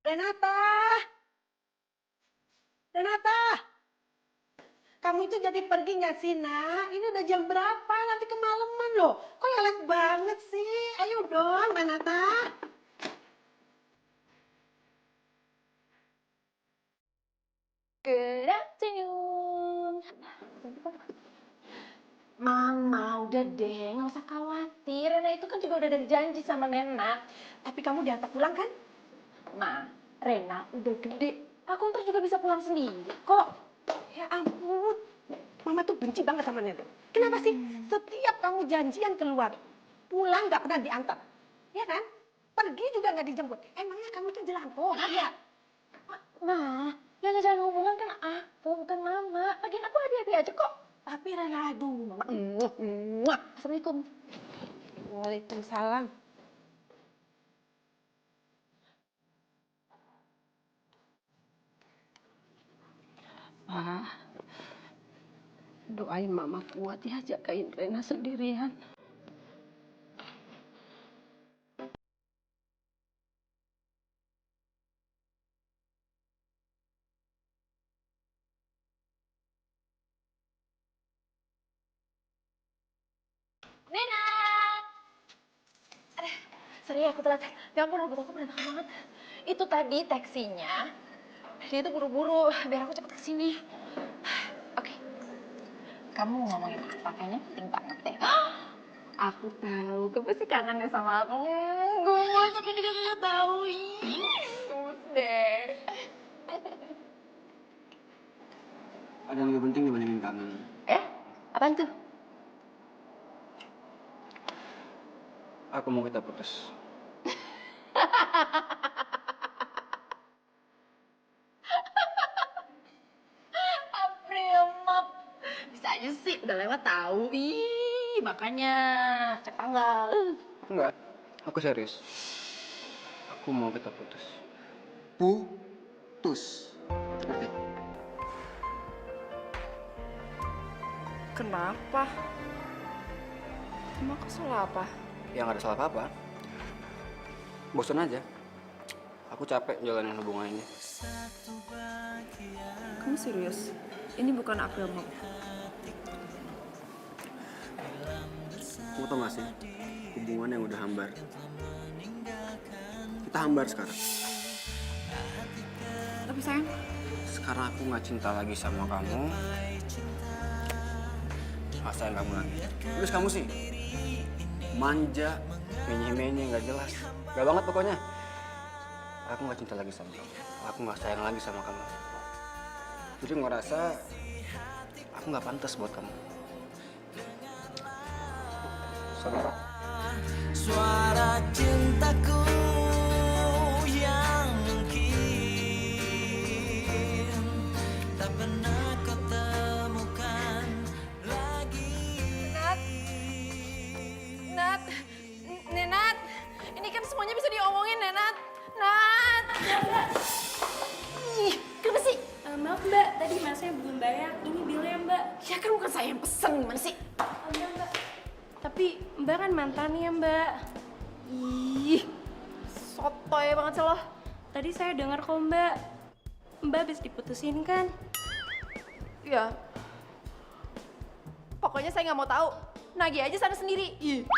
Renata, Renata, kamu itu jadi pergi nggak sih, Nak? Ini udah jam berapa? Nanti kemalaman loh. Kok lelet banget sih? Ayo dong, Renata. Good afternoon. Mama, udah deh, nggak usah khawatir. Rena itu kan juga udah ada janji sama Nena. Tapi kamu diantar pulang kan? Ma, Rena udah gede. Aku ntar juga bisa pulang sendiri kok. Ya ampun, Mama tuh benci banget sama Nena. Kenapa sih setiap kamu janjian keluar, pulang nggak pernah diantar? Ya kan? Pergi juga nggak dijemput. Emangnya kamu tuh jelangkohan ya? Nah, yang ngejalan hubungan kan aku, bukan mama. Lagian aku hati-hati aja kok. Tapi Rena, aduh, Mama, Assalamualaikum. Waalaikumsalam. Pak, doain Mama kuat ya, jagain Rena sendirian. Nena! Aduh, sorry aku telat. Ya ampun, rambut aku berantakan banget. Itu tadi taksinya. Dia tuh buru-buru, biar aku cepet kesini. Oke. Kamu ngomongin apa? Kayaknya penting banget deh. Aku tahu, kamu pasti kangen ya sama aku. Gue tapi juga gak tahu. Gemes deh. Ada yang lebih penting dibandingin kangen. Apaan tuh? Aku mau kita putus. April Mop. Bisa aja sih, udah lewat tahu. Ih, makanya cek tanggal. Enggak, aku serius. Aku mau kita putus. Putus. Ngerti? Kenapa? Emang kesel apa? Ya nggak ada salah apa-apa. Bosan aja. Aku capek jalanin hubungan ini. Kamu serius? Ini bukan April Mop. Kamu tau gak sih? Hubungan yang udah hambar. Kita hambar sekarang. Tapi sayang, Sekarang aku nggak cinta lagi sama kamu. Nggak sayang kamu lagi. Terus kamu sih manja, menye-menye, nggak jelas. Gak banget pokoknya. Aku nggak cinta lagi sama kamu. Aku nggak sayang lagi sama kamu. Jadi ngerasa aku nggak pantas buat kamu. Sorry. Suara cintaku yang mungkin tak pernah kau temukan lagi. Nat, Nenat, ini kan semuanya bisa diomongin, Nenat. Nat. Ih, kenapa sih? Maaf mbak, tadi masnya belum bayar. Ini bilnya mbak. Ya kan bukan saya yang pesen, gimana sih? Enggak mbak. Tapi mbak kan mantannya mbak. Ih, sotoy banget sih lo. Tadi saya dengar kok mbak. Mbak habis diputusin kan? Ya, pokoknya saya nggak mau tahu. Nagih aja sana sendiri. Ih.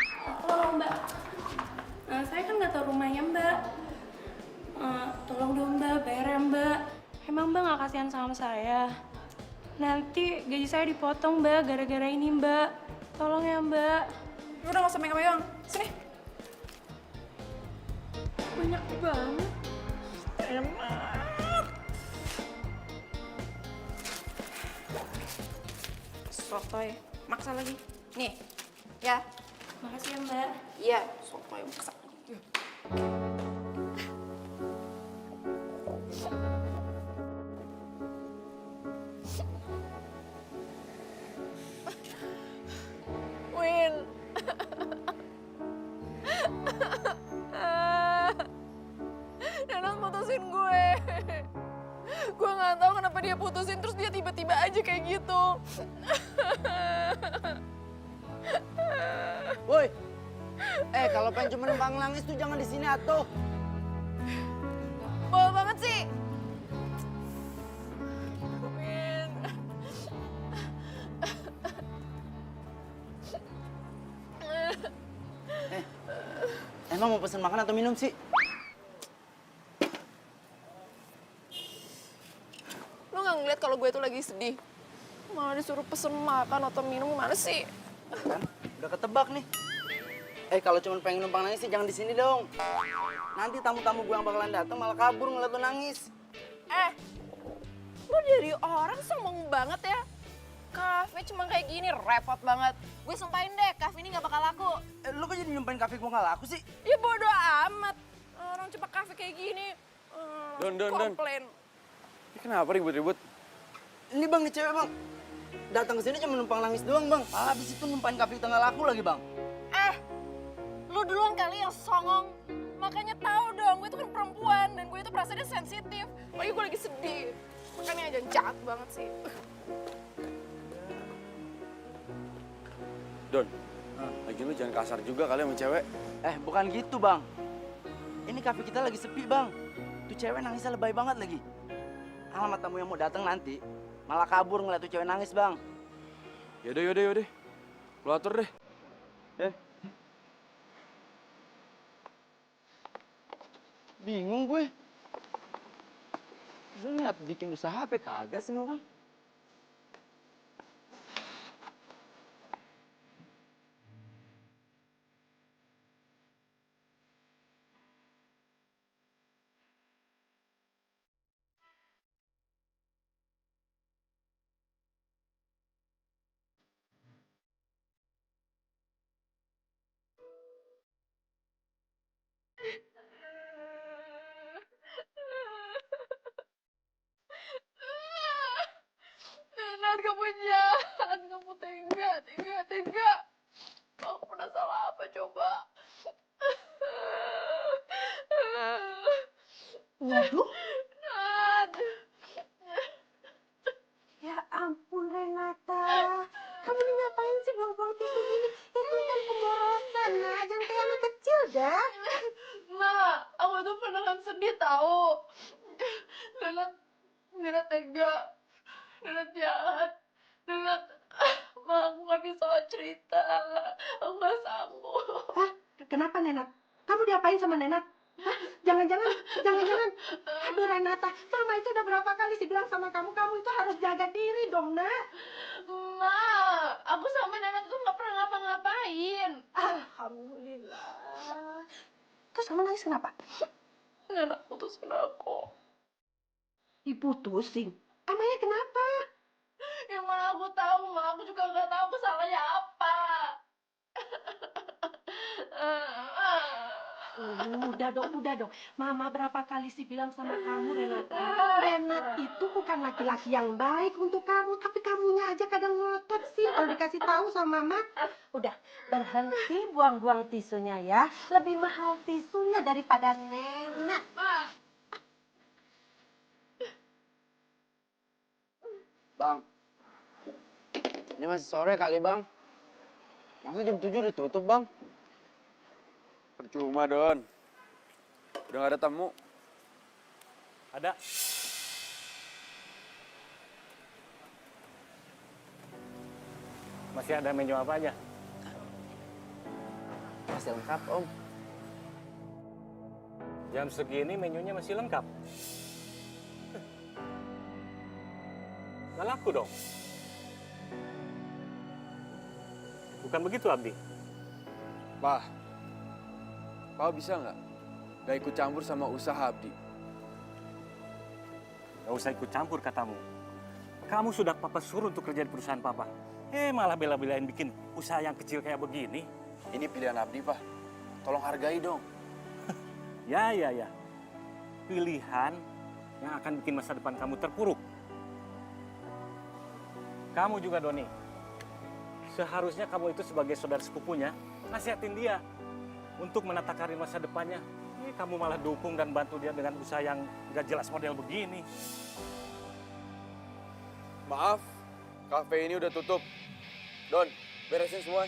Tolong mbak. Saya kan nggak tahu rumahnya mbak. Tolong dong mbak, bayar ya mbak. Emang mbak nggak kasihan sama saya? Nanti gaji saya dipotong mbak gara-gara ini mbak. Tolong ya mbak. Udah nggak usah megang-megang. Sini. Banyak banget. Enak. Sotoy, maksa lagi. Nih, ya. Makasih ya mbak. Iya, sotoy maksa lagi. Win. Nenat putusin gue. Gue nggak tahu kenapa dia putusin terus dia tiba-tiba aja kayak gitu. Woi, kalau pengen cuma numpang nangis tuh jangan di sini atuh. Maaf banget sih. Min. Emang mau pesen makan atau minum sih? Lu nggak ngeliat kalau gue tuh lagi sedih? Malah disuruh pesen makan atau minum, gimana sih? Kan udah ketebak nih. Kalau cuma pengen numpang nangis sih jangan di sini dong. Nanti tamu-tamu gue yang bakalan datang malah kabur ngeliat lu nangis. Lu jadi orang sombong banget ya. Kafe cuma kayak gini, repot banget. Gue sumpahin deh, kafe ini gak bakal laku. Lu kok jadi nyumpain kafe gue nggak laku sih? Ya bodo amat. Orang cuma kafe kayak gini. Don. Komplain. Ini kenapa ribut-ribut? Ini bang, nih cewek bang. Datang ke sini cuma numpang nangis doang bang. Malah habis itu numpain kafe kita nggak laku lagi bang. Lu duluan kali yang songong. Makanya tahu dong, gue itu kan perempuan dan gue itu perasaannya sensitif. Apalagi gue lagi sedih. Makanya aja jahat banget sih. Don, lagi lu jangan kasar juga kali sama cewek. Bukan gitu bang. Ini kafe kita lagi sepi bang. Tuh cewek nangisnya lebay banget lagi. Alamat tamu yang mau datang nanti malah kabur ngeliat tuh cewek nangis bang. Yaudah. Lu atur deh. Bingung gue. Lu lihat bikin usaha apa kagak sih orang? Nenat, kamu jahat. Kamu tega. Aku pernah salah apa coba? Waduh, Nat. ya ampun Renata. Kamu ini ngapain sih buang-buang tisu gini? Itu kan pemborosan, nah. Jangan kayak anak kecil dah. Nah, aku tuh beneran sedih tahu. Nenat tega. Nenat jahat. Nenat, aku gak bisa cerita. Aku gak sanggup. Hah? Kenapa Nenat? Kamu diapain sama Nenat? Hah? Jangan-jangan. Aduh Renata, Mama itu udah berapa kali sih bilang sama kamu itu harus jaga diri dong, nak. Aku sama Nenat tuh gak pernah ngapa-ngapain. Alhamdulillah. Terus kamu nangis kenapa? Nenat putusin aku. Diputusin? Emangnya kenapa? Yang mana aku tahu, Ma. Aku juga gak tahu kesalahannya apa. Udah dong. Mama berapa kali sih bilang sama kamu, Renata? Renat itu bukan laki-laki yang baik untuk kamu, tapi kamunya aja kadang ngotot sih kalau dikasih tahu sama Mama. Udah, berhenti buang-buang tisunya ya. Lebih mahal tisunya daripada Nenat. Bang, ini masih sore kali bang. Masa jam 7 udah tutup bang? Percuma, Don. Udah gak ada tamu. Ada. Masih ada menu apa aja? Masih lengkap om. Jam segini menunya masih lengkap. Nggak laku dong. Bukan begitu, Abdi? Pak bisa nggak ikut campur sama usaha Abdi? Nggak usah ikut campur katamu. Kamu sudah Papa suruh untuk kerja di perusahaan Papa. Malah bela-belain bikin usaha yang kecil kayak begini. Ini pilihan Abdi, Pak. Tolong hargai dong. Ya. Pilihan yang akan bikin masa depan kamu terpuruk. Kamu juga, Doni. Seharusnya kamu itu sebagai saudara sepupunya, nasihatin dia untuk menata karir masa depannya. Kamu malah dukung dan bantu dia dengan usaha yang gak jelas model begini. Maaf, kafe ini udah tutup. Don, beresin semua.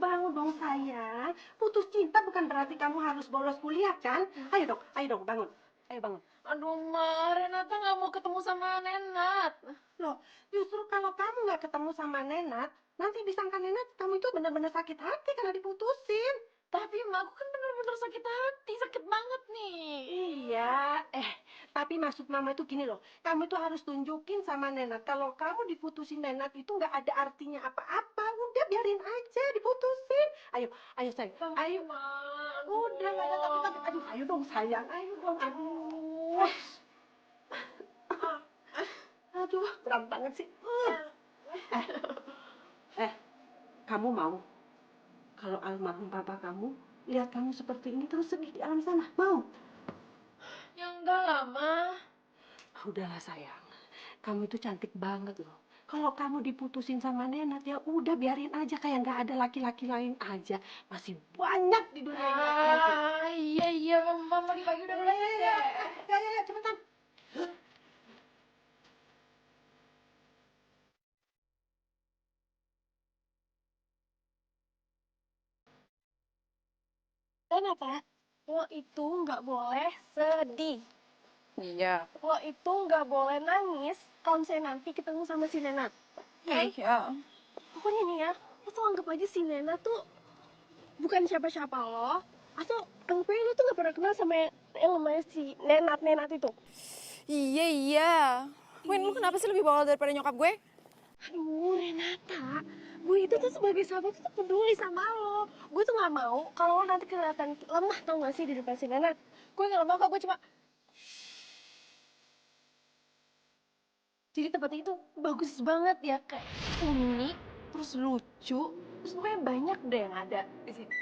bangun dong sayang. Putus cinta bukan berarti kamu harus bolos kuliah kan? Ayo dong bangun. Ayo bangun. Aduh, Ma, Renata nggak mau ketemu sama Nenat. Loh, justru kalau kamu nggak ketemu sama Nenat, nanti disangka Nenat kamu itu benar-benar sakit hati karena diputusin. Tapi Ma, aku kan bener-bener sakit hati, sakit banget nih. Iya, tapi maksud mama itu gini loh, kamu itu harus tunjukin sama Nenat kalau kamu diputusin Nenat itu nggak ada artinya apa-apa, udah biarin aja diputusin. Ayo sayang, ayo. Ma, Udah nggak ada tapi, aduh, ayo dong sayang, ayo dong, aduh. Aduh, berat banget sih. Kamu mau kalau almarhum papa kamu lihat kamu seperti ini terus sedih di alam sana? Mau? ya enggak lah, Ma. Udahlah sayang, kamu itu cantik banget loh. Kalau kamu diputusin sama Nenat ya udah biarin aja kayak nggak ada laki-laki lain aja. Masih banyak di dunia ini laki-laki. Iya, Mama pagi-pagi udah ngeliat deh. Ya, cepetan. Dan apa? Lo itu nggak boleh sedih. Iya. Lo itu nggak boleh nangis kalau misalnya nanti ketemu sama si Nena. Oke? Iya. Pokoknya nih ya, lo tuh anggap aja si Nena tuh bukan siapa-siapa lo. Atau anggap aja lo tuh nggak pernah kenal sama yang namanya si Nenat itu. Iya. Win, lu kenapa sih lebih bawel daripada nyokap gue? Aduh, Renata, gue itu tuh sebagai sahabat tuh peduli sama lo. Gue tuh nggak mau kalau lo nanti kelihatan lemah, tau gak sih di depan si Nenat. Gue nggak mau kok, gue cuma... Jadi tempatnya itu bagus banget ya, kayak unik, terus lucu, terus pokoknya banyak deh yang ada di sini.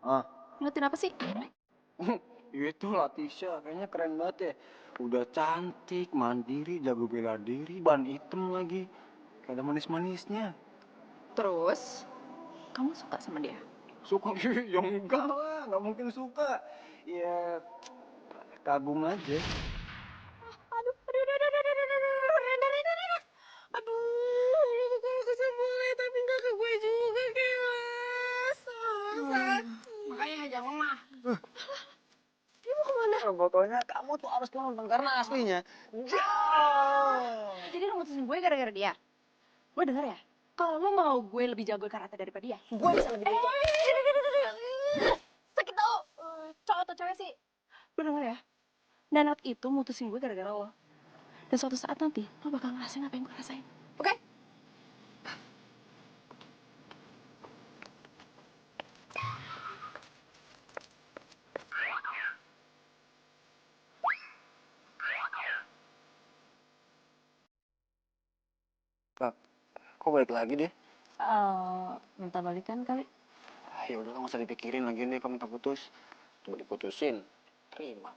Ah, Ngeliatin apa sih? itu Latisha, kayaknya keren banget ya. Udah cantik, mandiri, jago bela diri, ban hitam lagi. Kayak ada manis-manisnya. Terus, kamu suka sama dia? Suka? Ya enggak lah, nggak mungkin suka. Ya, kagum aja. Aduh, kalau kesel boleh, tapi nggak ke gue juga, Kelas. Makanya jangan lemah. Dia mau kemana? Pokoknya kamu tuh harus nonton karena aslinya. Jadi lo mutusin gue gara-gara dia? Lo denger ya? Kalau lo mau gue lebih jago karate daripada dia, gue bisa lebih dari dia. Sakit tau. Cowok atau cewek sih? Lo denger ya? Nanat itu mutusin gue gara-gara lo. Dan suatu saat nanti, lo bakal ngerasain apa yang gue rasain. Oke? Bak, kok balik lagi deh? Minta balikan kali. Ya udah nggak usah dipikirin lagi deh, kamu tak putus. Coba diputusin, terima.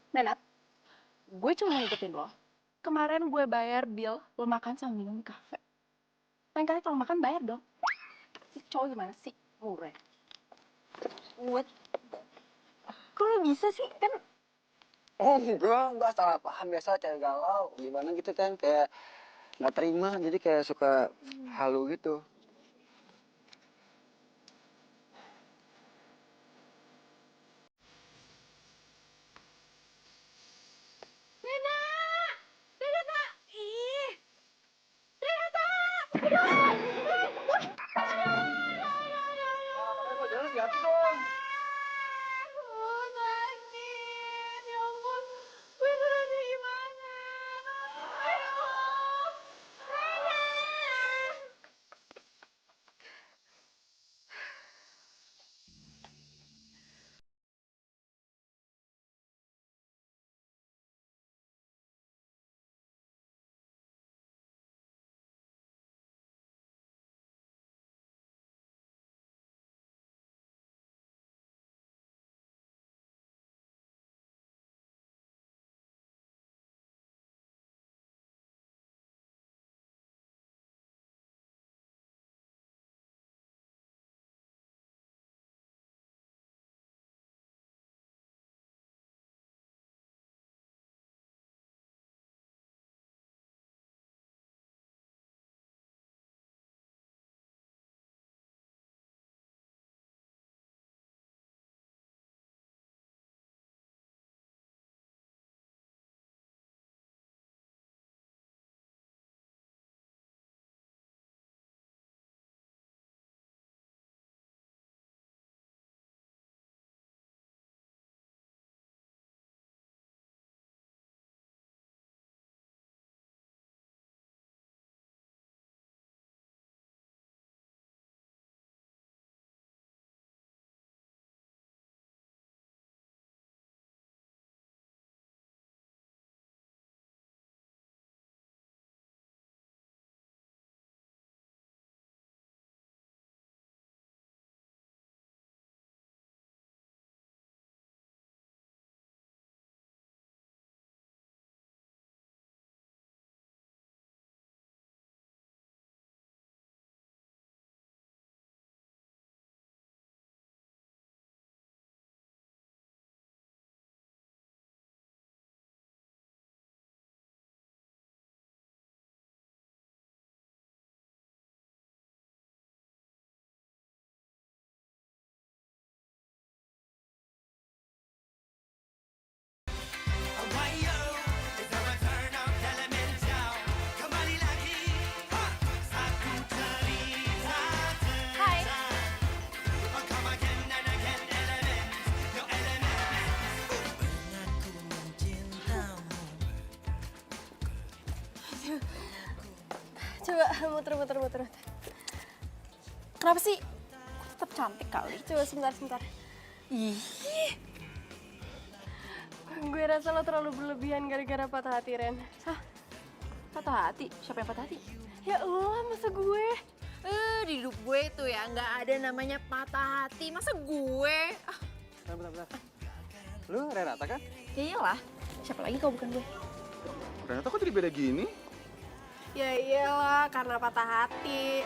Nenat, gue cuma ngikutin lo. Kemarin gue bayar bill lo makan sama minum di kafe. Lain kali kalau makan bayar dong. Si cowok gimana sih? Murah. Buat... Kok lo bisa sih? Kan Oh enggak salah paham biasa kayak galau. Gimana gitu kan, kayak nggak terima, jadi kayak suka halu gitu. Coba muter. Kenapa sih? Tetap cantik kali. Coba sebentar. Ih. Gue rasa lo terlalu berlebihan gara-gara patah hati, Ren. Hah? Patah hati? Siapa yang patah hati? Ya Allah, masa gue? Di hidup gue itu ya nggak ada namanya patah hati. Masa gue? Bentar. Lu Renata kan? Ya iyalah. Siapa lagi kalau bukan gue? Renata kok jadi beda gini? Ya iyalah, karena patah hati.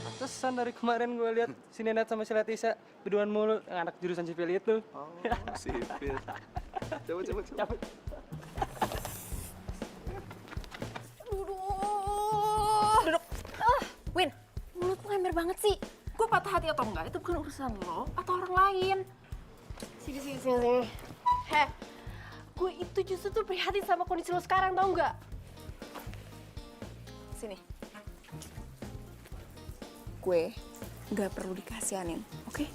Pantesan dari kemarin gue lihat si Nenat sama si Latisa berduaan mulu, yang anak jurusan sipil itu. Oh, sipil. Coba. Duduk. Win, mulut lo ember banget sih. Gue patah hati atau enggak, itu bukan urusan lo atau orang lain. Sini. Heh, gue itu justru tuh prihatin sama kondisi lo sekarang, tau nggak? Sini. Gue nggak perlu dikasihanin, oke?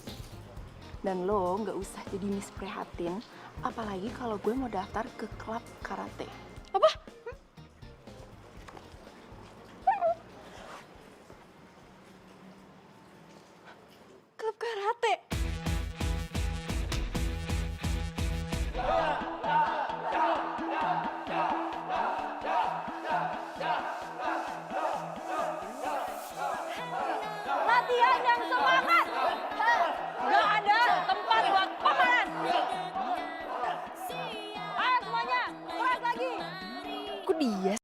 Dan lo nggak usah jadi Miss Prihatin, apalagi kalau gue mau daftar ke klub karate. Apa? Klub karate? Latihan yang semangat. Gak ada tempat buat pameran. Ayo semuanya, keras lagi. Kok dia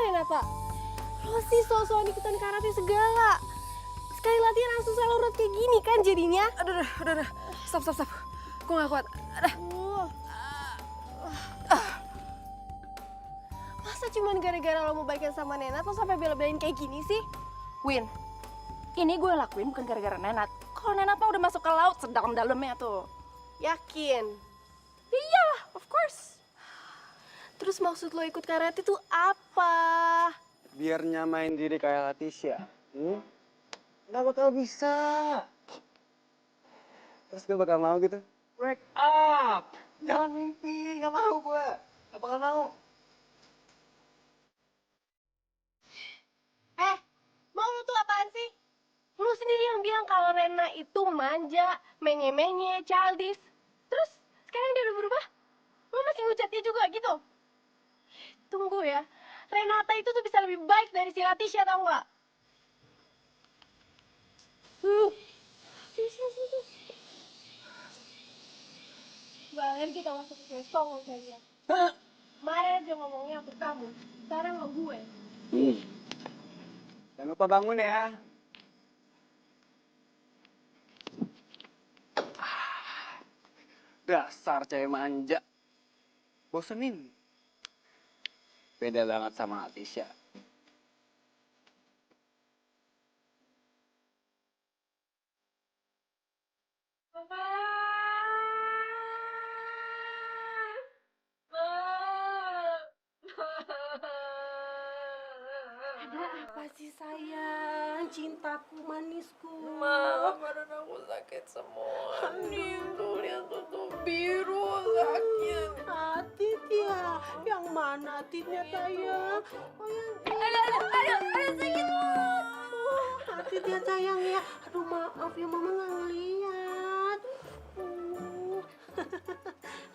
Renata, lo sih so-soan ikutan karate segala. Sekali latihan langsung selalu urut kayak gini kan jadinya. Udah. Stop. Gue gak kuat. Masa cuma gara-gara lo mau baikan sama Nenat, lo sampai bela-belain kayak gini sih? Win, ini gue lakuin bukan gara-gara Nenat. Kalau Nenat mah udah masuk ke laut sedalam-dalamnya tuh. Yakin? Iyalah, of course. Terus maksud lo ikut karate tuh apa? Biar nyamain diri kayak Latisha. Nggak bakal bisa. Terus gue bakal mau gitu. Break up! Jangan mimpi, nggak mau gue. Nggak bakal mau. Mau lo tuh apaan sih? Lo sendiri yang bilang kalau Rena itu manja, menye-menye, childish. Terus sekarang dia udah berubah? Lo masih ngujat dia juga gitu? Tunggu ya, Renata itu tuh bisa lebih baik dari si Latisha, tau nggak? Balik kita masuk ke restoran kalian. Kemarin aja ngomongnya untuk kamu, sekarang lo gue. Jangan lupa bangun ya. Dasar cewek manja. Bosenin. Beda banget sama Latisha. Ada apa sih sayang? Cintaku, manisku. Badan aku sakit semua. Nih tuh lihat tuh biru sakit. Atit ya? Yang mana Atitnya sayang? Oh yang Aduh sakit. Atit ya sayang ya. Aduh maaf ya mama nggak ngeliat.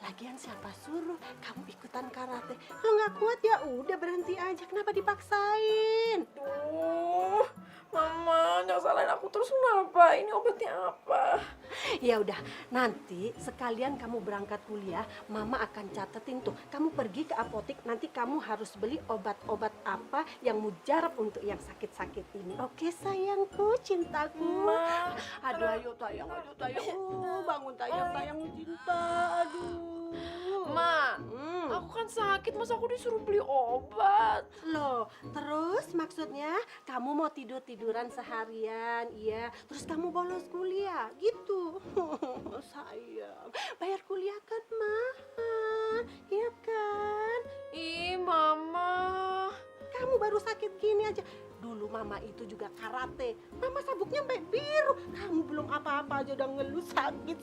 Lagian siapa suruh kamu ikutan karate? Kalau nggak kuat ya udah berhenti aja. Kenapa dipaksain? Mama, jangan salahin aku terus kenapa? Ini obatnya apa? Ya udah, nanti sekalian kamu berangkat kuliah, mama akan catetin tuh. Kamu pergi ke apotek, nanti kamu harus beli obat-obat apa yang mujarab untuk yang sakit-sakit ini. Oke sayangku, cintaku. Aduh, ayo tayang. Bangun tayang cinta. Aduh. Ma, aku kan sakit, masa aku disuruh beli obat? Loh, terus maksudnya kamu mau tiduran seharian, iya. Terus kamu bolos kuliah, gitu. Sayang, bayar kuliah kan mahal, iya kan? Ih, Mama. Kamu baru sakit gini aja. Dulu mama itu juga karate. Mama sabuknya sampai biru. Kamu belum apa-apa aja udah ngeluh sakit.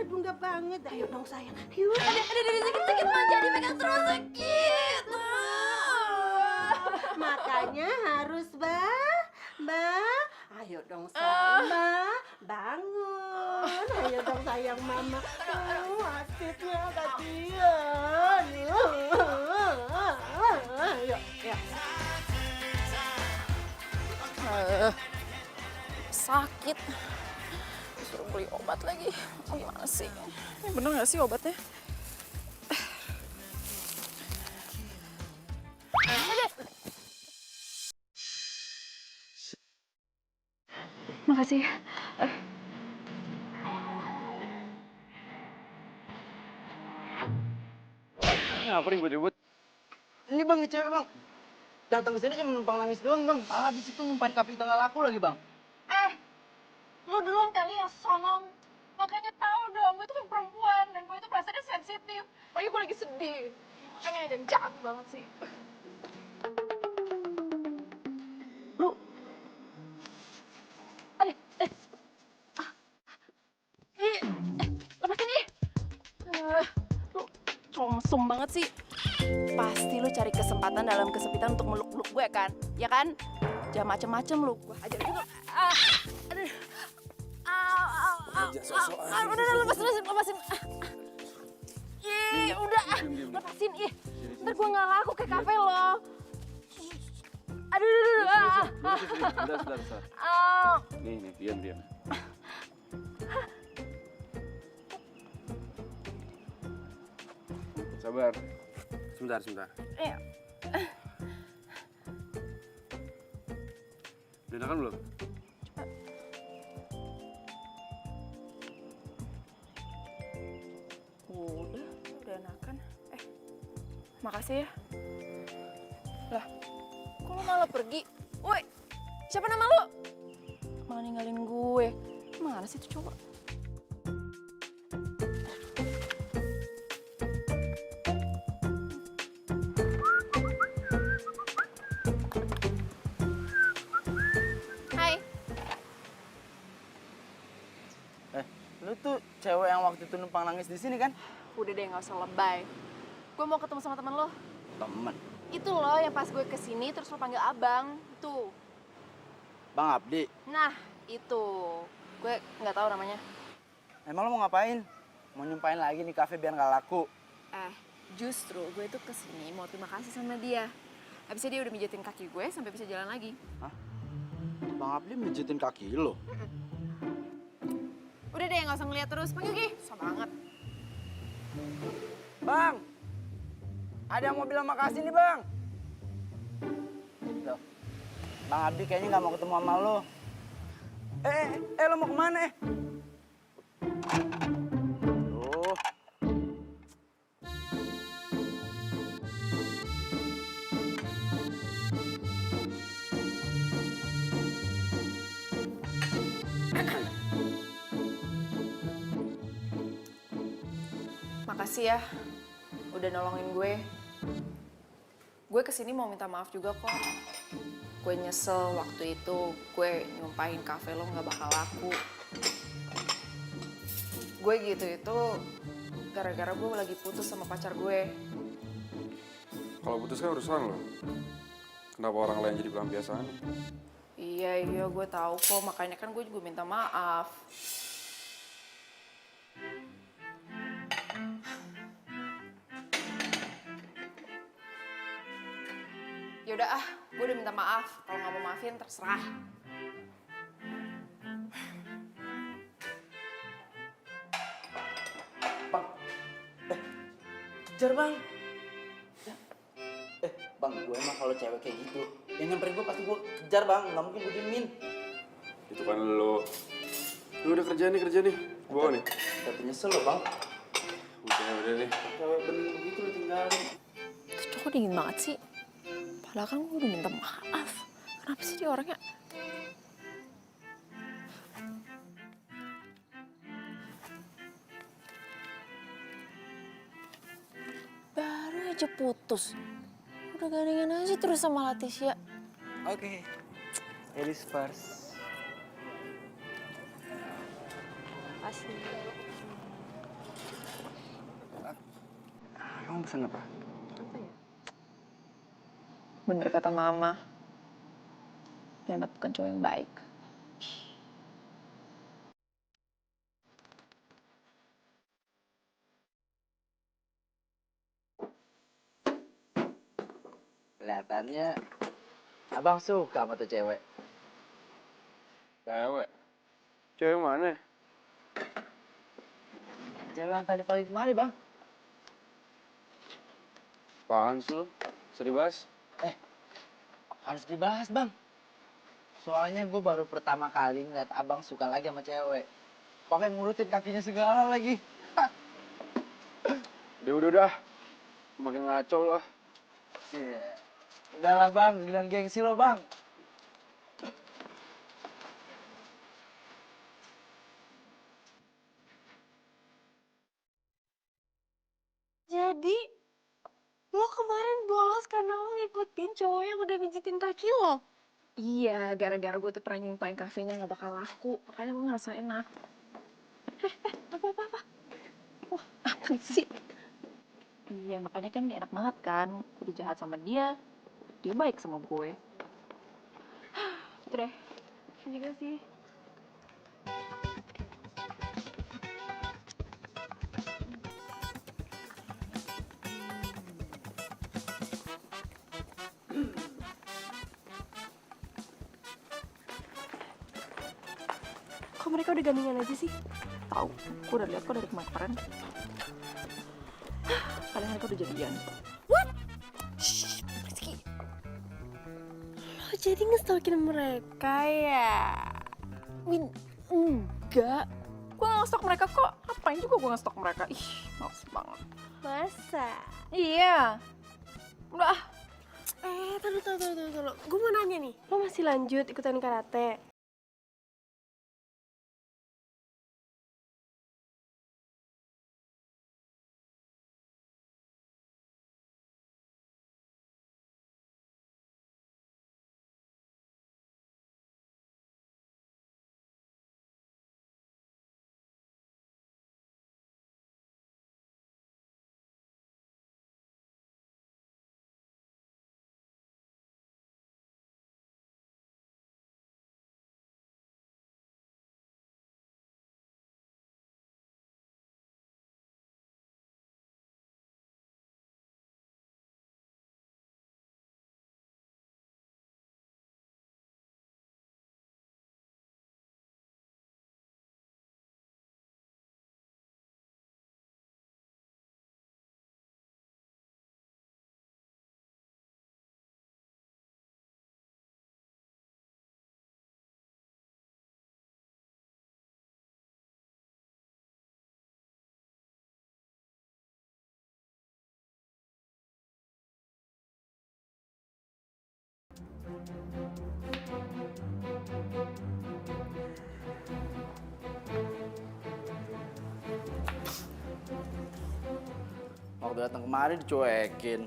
Aduh enggak banget. Ayo dong sayang. Ayo. Aduh, sakit, Ma. Jadi pegang terus sakit. Makanya harus ayo dong sayang, bangun. Ayo dong sayang mama. Asitnya kasihan. Ayo, ya. Sakit. Disuruh beli obat lagi. Gimana sih? Ini bener gak sih obatnya? Makasih. Ngapa ribut-ribut? Ini bang, cewek bang. Datang ke sini cuma numpang nangis doang bang. Habis itu numpain kafe tengah laku lagi bang. Lo duluan kali yang songong. Makanya tahu dong, gue itu kan perempuan dan gue itu perasaannya sensitif. Apalagi gue lagi sedih. Makanya ada jahat banget sih. Lu lepasin nih. Lu congsong banget sih. Pasti lu cari kesempatan dalam kesempitan untuk meluk-meluk gue kan? Ya kan? Jangan macem-macem lu. Gue ajar juga. Udah, lepasin. Ih, udah. Lepasin, ih. Ntar gue nggak laku ke kafe lo. Aduh. Sebentar. Nih, diam. Sabar. Sebentar. Iya. Udah enakan belum? Udah enakan. Makasih ya. malah pergi. Woi, siapa nama lu? Malah ninggalin gue. Mana sih itu cowok? Hai. Lu tuh cewek yang waktu itu numpang nangis di sini kan? Udah deh, nggak usah lebay. Gue mau ketemu sama temen lo. Temen. Itu loh yang pas gue kesini terus lo panggil abang. Tuh. Bang Abdi. Nah, itu. Gue nggak tahu namanya. Emang lo mau ngapain? Mau nyumpain lagi nih kafe biar nggak laku? Justru gue tuh kesini mau terima kasih sama dia. Habisnya dia udah mijetin kaki gue sampai bisa jalan lagi. Hah? Bang Abdi mijitin kaki lo? Udah deh, nggak usah ngeliat terus. Panggil Gi. Susah banget. Bang! Ada yang mau bilang makasih nih, Bang. Loh, Bang Abdi kayaknya nggak mau ketemu sama lo. Lo mau kemana? Tuh. Makasih ya, udah nolongin gue. Gue kesini mau minta maaf juga kok. Gue nyesel waktu itu gue nyumpahin kafe lo nggak bakal laku. Gue gitu itu gara-gara gue lagi putus sama pacar gue. Kalau putus kan urusan lo. Kenapa orang lain jadi pelampiasan? Iya, gue tahu kok. Makanya kan gue juga minta maaf. Yaudah gue udah minta maaf. Kalau nggak mau maafin terserah. Bang. Kejar, Bang. Bang, gue emang kalau cewek kayak gitu, yang nyamperin gue pasti gue kejar, Bang. Nggak mungkin gue diemin. Itu kan lo. Lu udah kerja nih. Bawa nih. Tapi nyesel lo, Bang. Udah nih. Cewek bening begitu lo tinggalin. Itu cowok dingin banget sih. Padahal kan gue udah minta maaf. Kenapa sih dia orangnya? Baru aja putus. Udah gandengan aja terus sama Leticia. Oke. Ladies first. Pasti. Kamu pesan apa? Bener kata mama. Leonard bukan cowok yang baik. Kelihatannya abang suka sama tuh cewek. Cewek? Cewek mana? Cewek yang tadi pagi kemari, Bang. Apaan sih lo? Bisa dibahas? Harus dibahas, Bang. Soalnya gue baru pertama kali ngeliat abang suka lagi sama cewek. Pakai ngurutin kakinya segala lagi. Udah. Makin ngaco lah. Iya. Udahlah, Bang. Bilang gengsi lo, Bang. Jadi, lo kemarin bolos karena lo ngikutin cowok yang udah pijitin kaki lo? Iya, gara-gara gue tuh pernah nyumpain kafenya gak bakal laku. Makanya gue ngerasa enak. Apa? Wah, apa sih? Iya, makanya kan enak banget kan. Gue udah jahat sama dia. Dia baik sama gue. Itu deh. Juga sih. Kok mereka udah gandengan aja sih? Tahu, gue udah lihat kok dari kemarin. Kalian mereka udah jadian. What? Shh, Rizky. Lo jadi ngestalkin mereka ya? Win, enggak. Gue gak ngestok mereka kok. Ngapain juga gue ngestok mereka? Ih, males banget. Masa? Iya. Udah. Taruh. gue mau nanya nih, lo masih lanjut ikutan karate? Waktu datang kemarin dicuekin.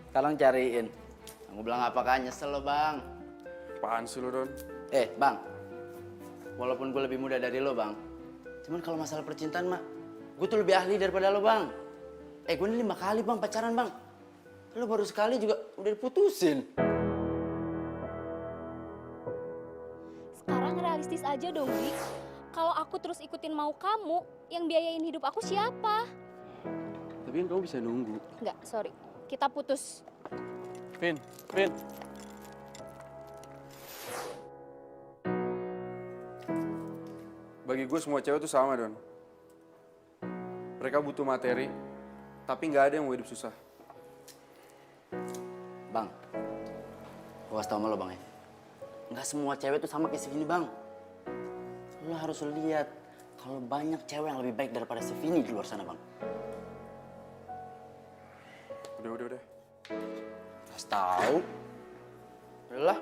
Sekarang cariin. Aku bilang apa kan nyesel lo bang. Apaan sih lo, Don? Bang. Walaupun gue lebih muda dari lo bang. Cuman kalau masalah percintaan mak, gue tuh lebih ahli daripada lo bang. Gue ini 5 kali bang pacaran bang. Lo baru sekali juga udah diputusin. Sekarang realistis aja dong, Dik. Kalau aku terus ikutin mau kamu, yang biayain hidup aku siapa? Tapi kan kamu bisa nunggu. Enggak, sorry. Kita putus. Vin. Bagi gue semua cewek tuh sama, Don. Mereka butuh materi, tapi nggak ada yang mau hidup susah. Bang, gue kasih tau sama lo bang ya. Nggak semua cewek tuh sama kayak segini bang. Lo harus lihat kalau banyak cewek yang lebih baik daripada si Vini di luar sana bang. Udah. Kasih tahu. Udahlah.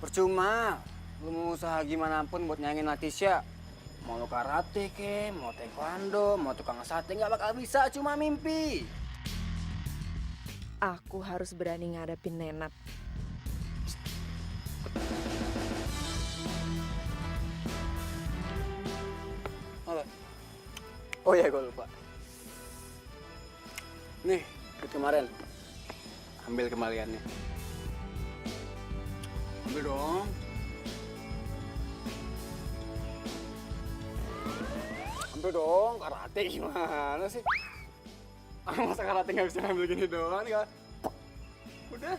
Percuma, lu mau usaha gimana pun buat nyayangin Latisya. Mau lu karate ke, mau taekwondo, mau tukang sate, nggak bakal bisa, cuma mimpi. Aku harus berani ngadepin Nenat. Oh iya, gue lupa. Nih, duit kemarin. Ambil kembaliannya. Ambil dong. Ambil dong, karate gimana sih? Masa karate nggak bisa ngambil gini doang ya? Udah.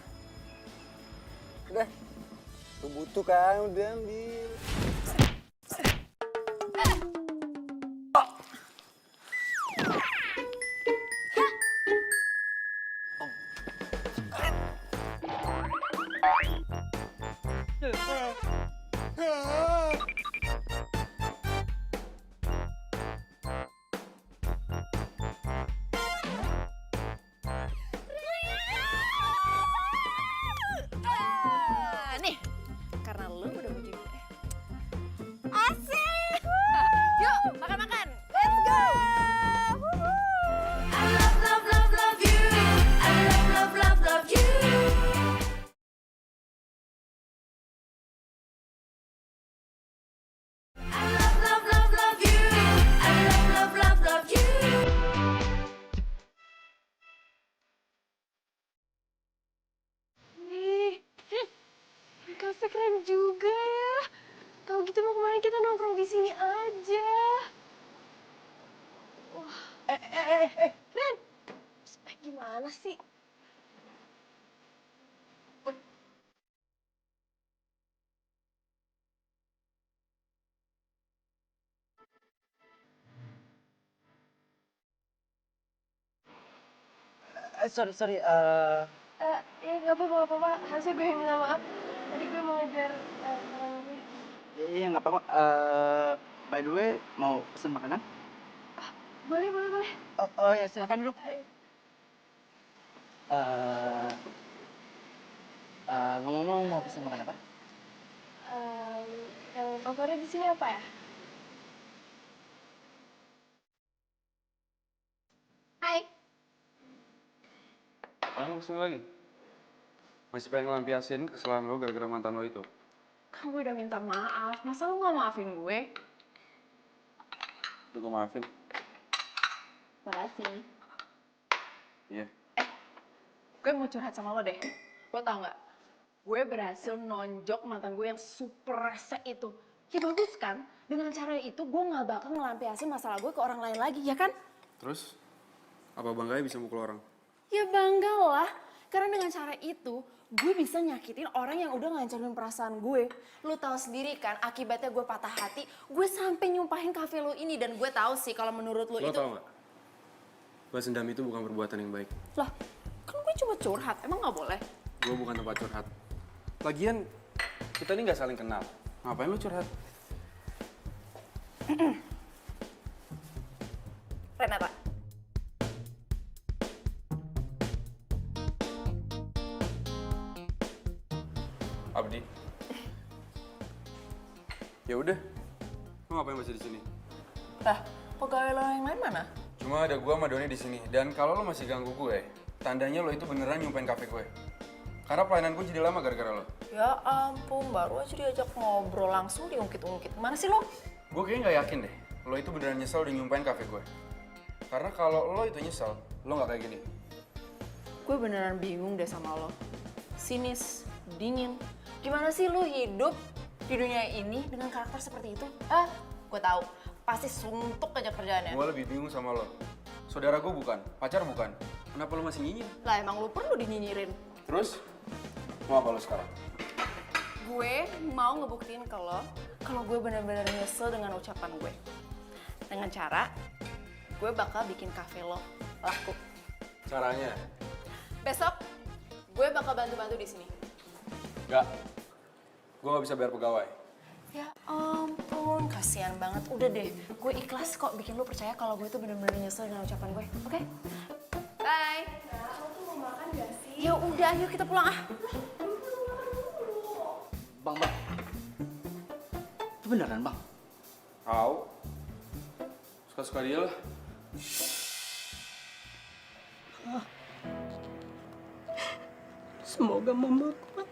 Lu butuh kan, udah ambil. Nih, karena lu udah mau jadi asik. Yuk, makan-makan. Let's go. I love you. I love you. I love you. I love you. Nih, kafe keren juga ya. Kalau gitu mau kemarin kita nongkrong di sini aja. Wah. Ren, gimana sih? Sorry. Ya Gak apa-apa, harusnya gue yang minta maaf. Tadi gue mau ngejar teman gue. Iya, nggak apa-apa. By the way, mau pesen makanan? Boleh, boleh, boleh. Oh ya, silakan dulu. Ngomong-ngomong mau pesen makan apa? Yang favorit di sini apa ya? Hai. Kamu kesini lagi? Masih pengen ngelampiasin kesalahan lo gara-gara mantan lo itu? Kan gue udah minta maaf, masa lu gak maafin gue? Udah gue maafin. Makasih. Iya. Gue mau curhat sama lo deh. Lo tau gak? Gue berhasil nonjok mantan gue yang super rese itu. Ya bagus kan? Dengan cara itu gue gak bakal ngelampiasin masalah gue ke orang lain lagi, ya kan? Terus? Apa bangganya bisa mukul orang? Ya bangga lah. Karena dengan cara itu, gue bisa nyakitin orang yang udah ngancurin perasaan gue. Lu tahu sendiri kan, akibatnya gue patah hati, gue sampai nyumpahin kafe lu ini. Dan gue tahu sih kalau menurut lu Lo itu... tau gak? Balas dendam itu bukan perbuatan yang baik. Lah, kan gue cuma curhat, emang gak boleh? Gue bukan tempat curhat. Lagian, kita ini gak saling kenal. Ngapain lo curhat? Renata. Abdi. Ya udah. Lo ngapain masih di sini? Lah, pegawai lo yang lain mana? Cuma ada gua sama Doni di sini. Dan kalau lo masih ganggu gue, tandanya lo itu beneran nyumpain kafe gue. Karena pelayanan gue jadi lama gara-gara lo. Ya ampun, baru aja diajak ngobrol langsung diungkit-ungkit. Mana sih lo? Gue kayaknya gak yakin deh, lo itu beneran nyesel udah nyumpain kafe gue. Karena kalau lo itu nyesel, lo gak kayak gini. Gue beneran bingung deh sama lo. Sinis, dingin. Gimana sih lo hidup di dunia ini dengan karakter seperti itu? Gue tahu. Pasti suntuk aja kerjaannya. Gue lebih bingung sama lo. Saudara gue bukan, pacar bukan. Kenapa lo masih nyinyir? Lah emang lo perlu dinyinyirin. Terus, mau apa lo sekarang? Gue mau ngebuktiin ke lo kalau gue benar-benar nyesel dengan ucapan gue. Dengan cara gue bakal bikin kafe lo laku. Caranya? Besok gue bakal bantu-bantu di sini. Gak. Gue gak bisa bayar pegawai. Ya ampun, kasihan banget. Udah deh, gue ikhlas kok bikin lo percaya kalau gue tuh benar-benar nyesel dengan ucapan gue. Oke? Bye. Lo tuh mau makan gak sih? Ya udah, ayo kita pulang ah. Bang. Itu beneran, Bang? Au. Suka-suka dia lah. Semoga Mama kuat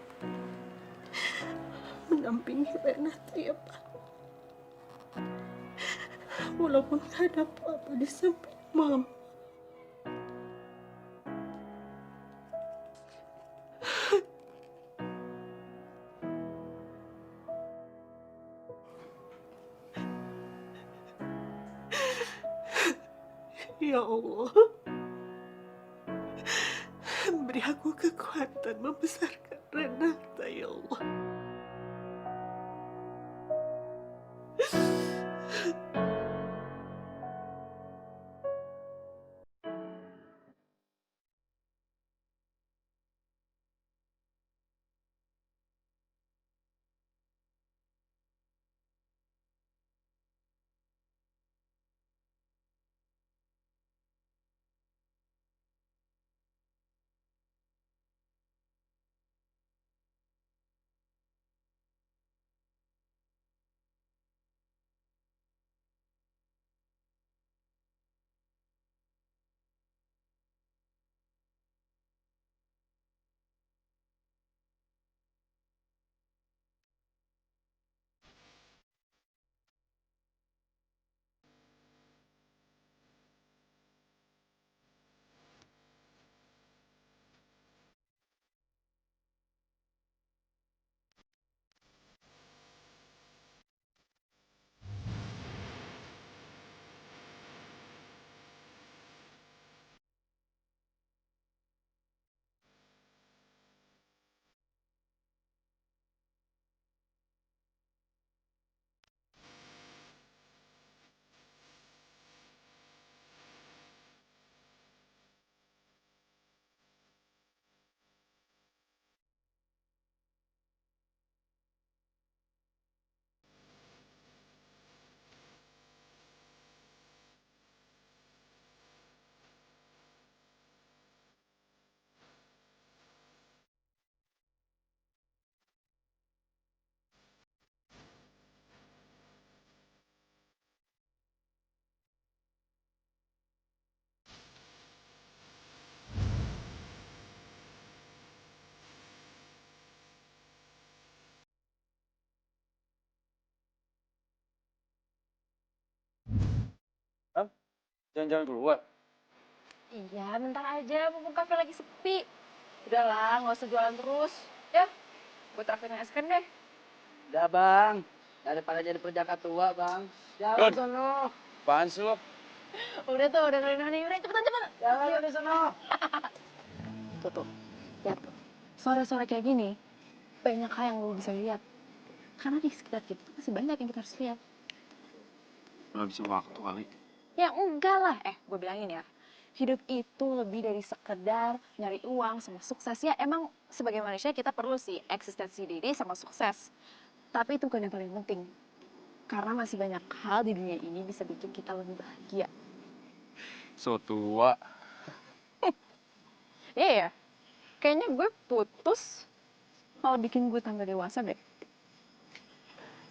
mendampingi Renata ya Pak. Walaupun gak ada apa-apa di samping Mama. Ya Allah, beri aku kekuatan membesarkan Renata, ya Allah. Jangan-jangan keluar. Iya, bentar aja, mumpung kafe lagi sepi. Udahlah, nggak usah jualan terus. Ya, gue traktir es krim deh. Udah bang, daripada jadi perjaka tua bang. Jalan sono. Apaan sih lo? Udah tuh, udah kalian nih. Udah, cepetan. Jalan di sono. Tuh, lihat tuh. Sore-sore kayak gini, banyak hal yang lo bisa lihat. Karena di sekitar kita tuh masih banyak yang kita harus lihat. Lo bisa waktu kali. Ya enggak lah, gue bilangin ya. Hidup itu lebih dari sekedar nyari uang sama sukses. Ya emang sebagai manusia kita perlu sih eksistensi diri sama sukses. Tapi itu bukan yang paling penting. Karena masih banyak hal di dunia ini bisa bikin kita lebih bahagia. So tua. Iya ya, kayaknya gue putus malah bikin gue tambah dewasa deh.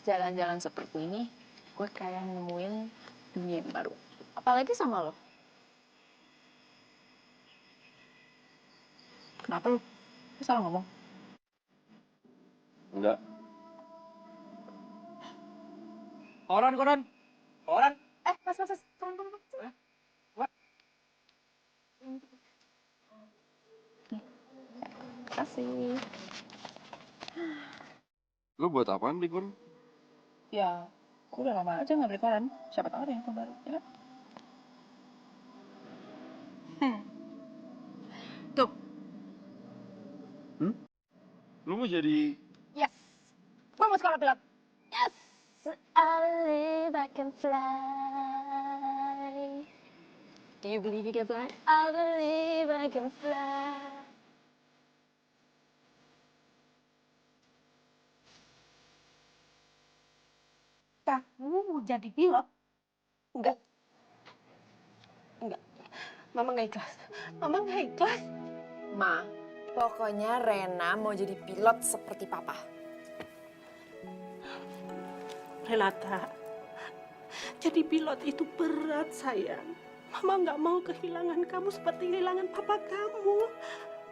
Jalan-jalan seperti ini, gue kayak nemuin dunia yang baru. Apalagi sama lo. Kenapa lu? Lu salah ngomong? Enggak. Koran. Mas. Tolong. What? Nih. Kasih. Lo buat apaan beli koran? Ya, gue udah lama aja nggak beli koran. Siapa tahu ada yang baru, ya kan? Tuh. Lo mau jadi... Yes. Gue mau sekolah pilot. Yes. I believe I can fly. Do you believe you can fly? I believe I can fly. Kamu mau jadi pilot? Enggak. Mama nggak ikhlas. Ma, pokoknya Rena mau jadi pilot seperti Papa. Renata, jadi pilot itu berat, sayang. Mama nggak mau kehilangan kamu seperti kehilangan papa kamu.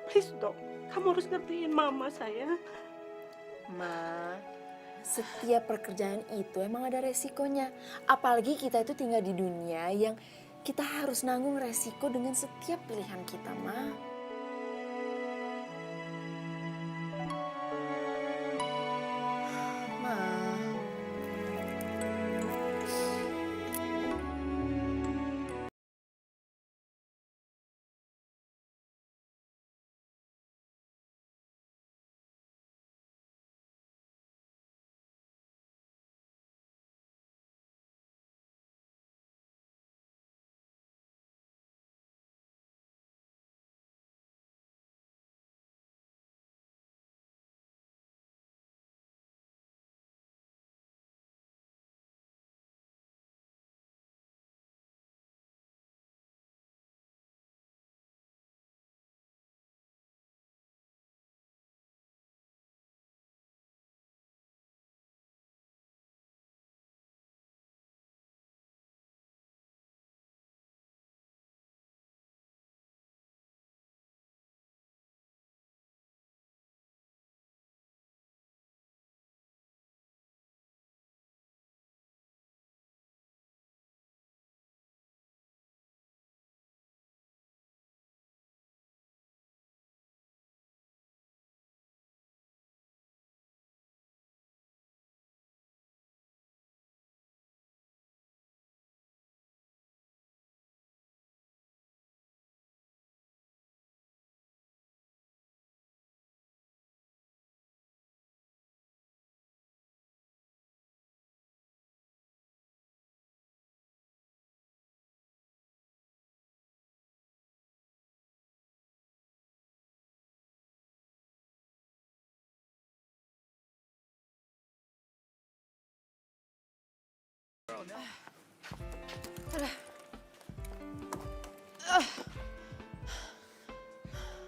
Please dong, kamu harus ngertiin mama, sayang. Ma, setiap pekerjaan itu emang ada resikonya. Apalagi kita itu tinggal di dunia yang kita harus nanggung resiko dengan setiap pilihan kita, Ma.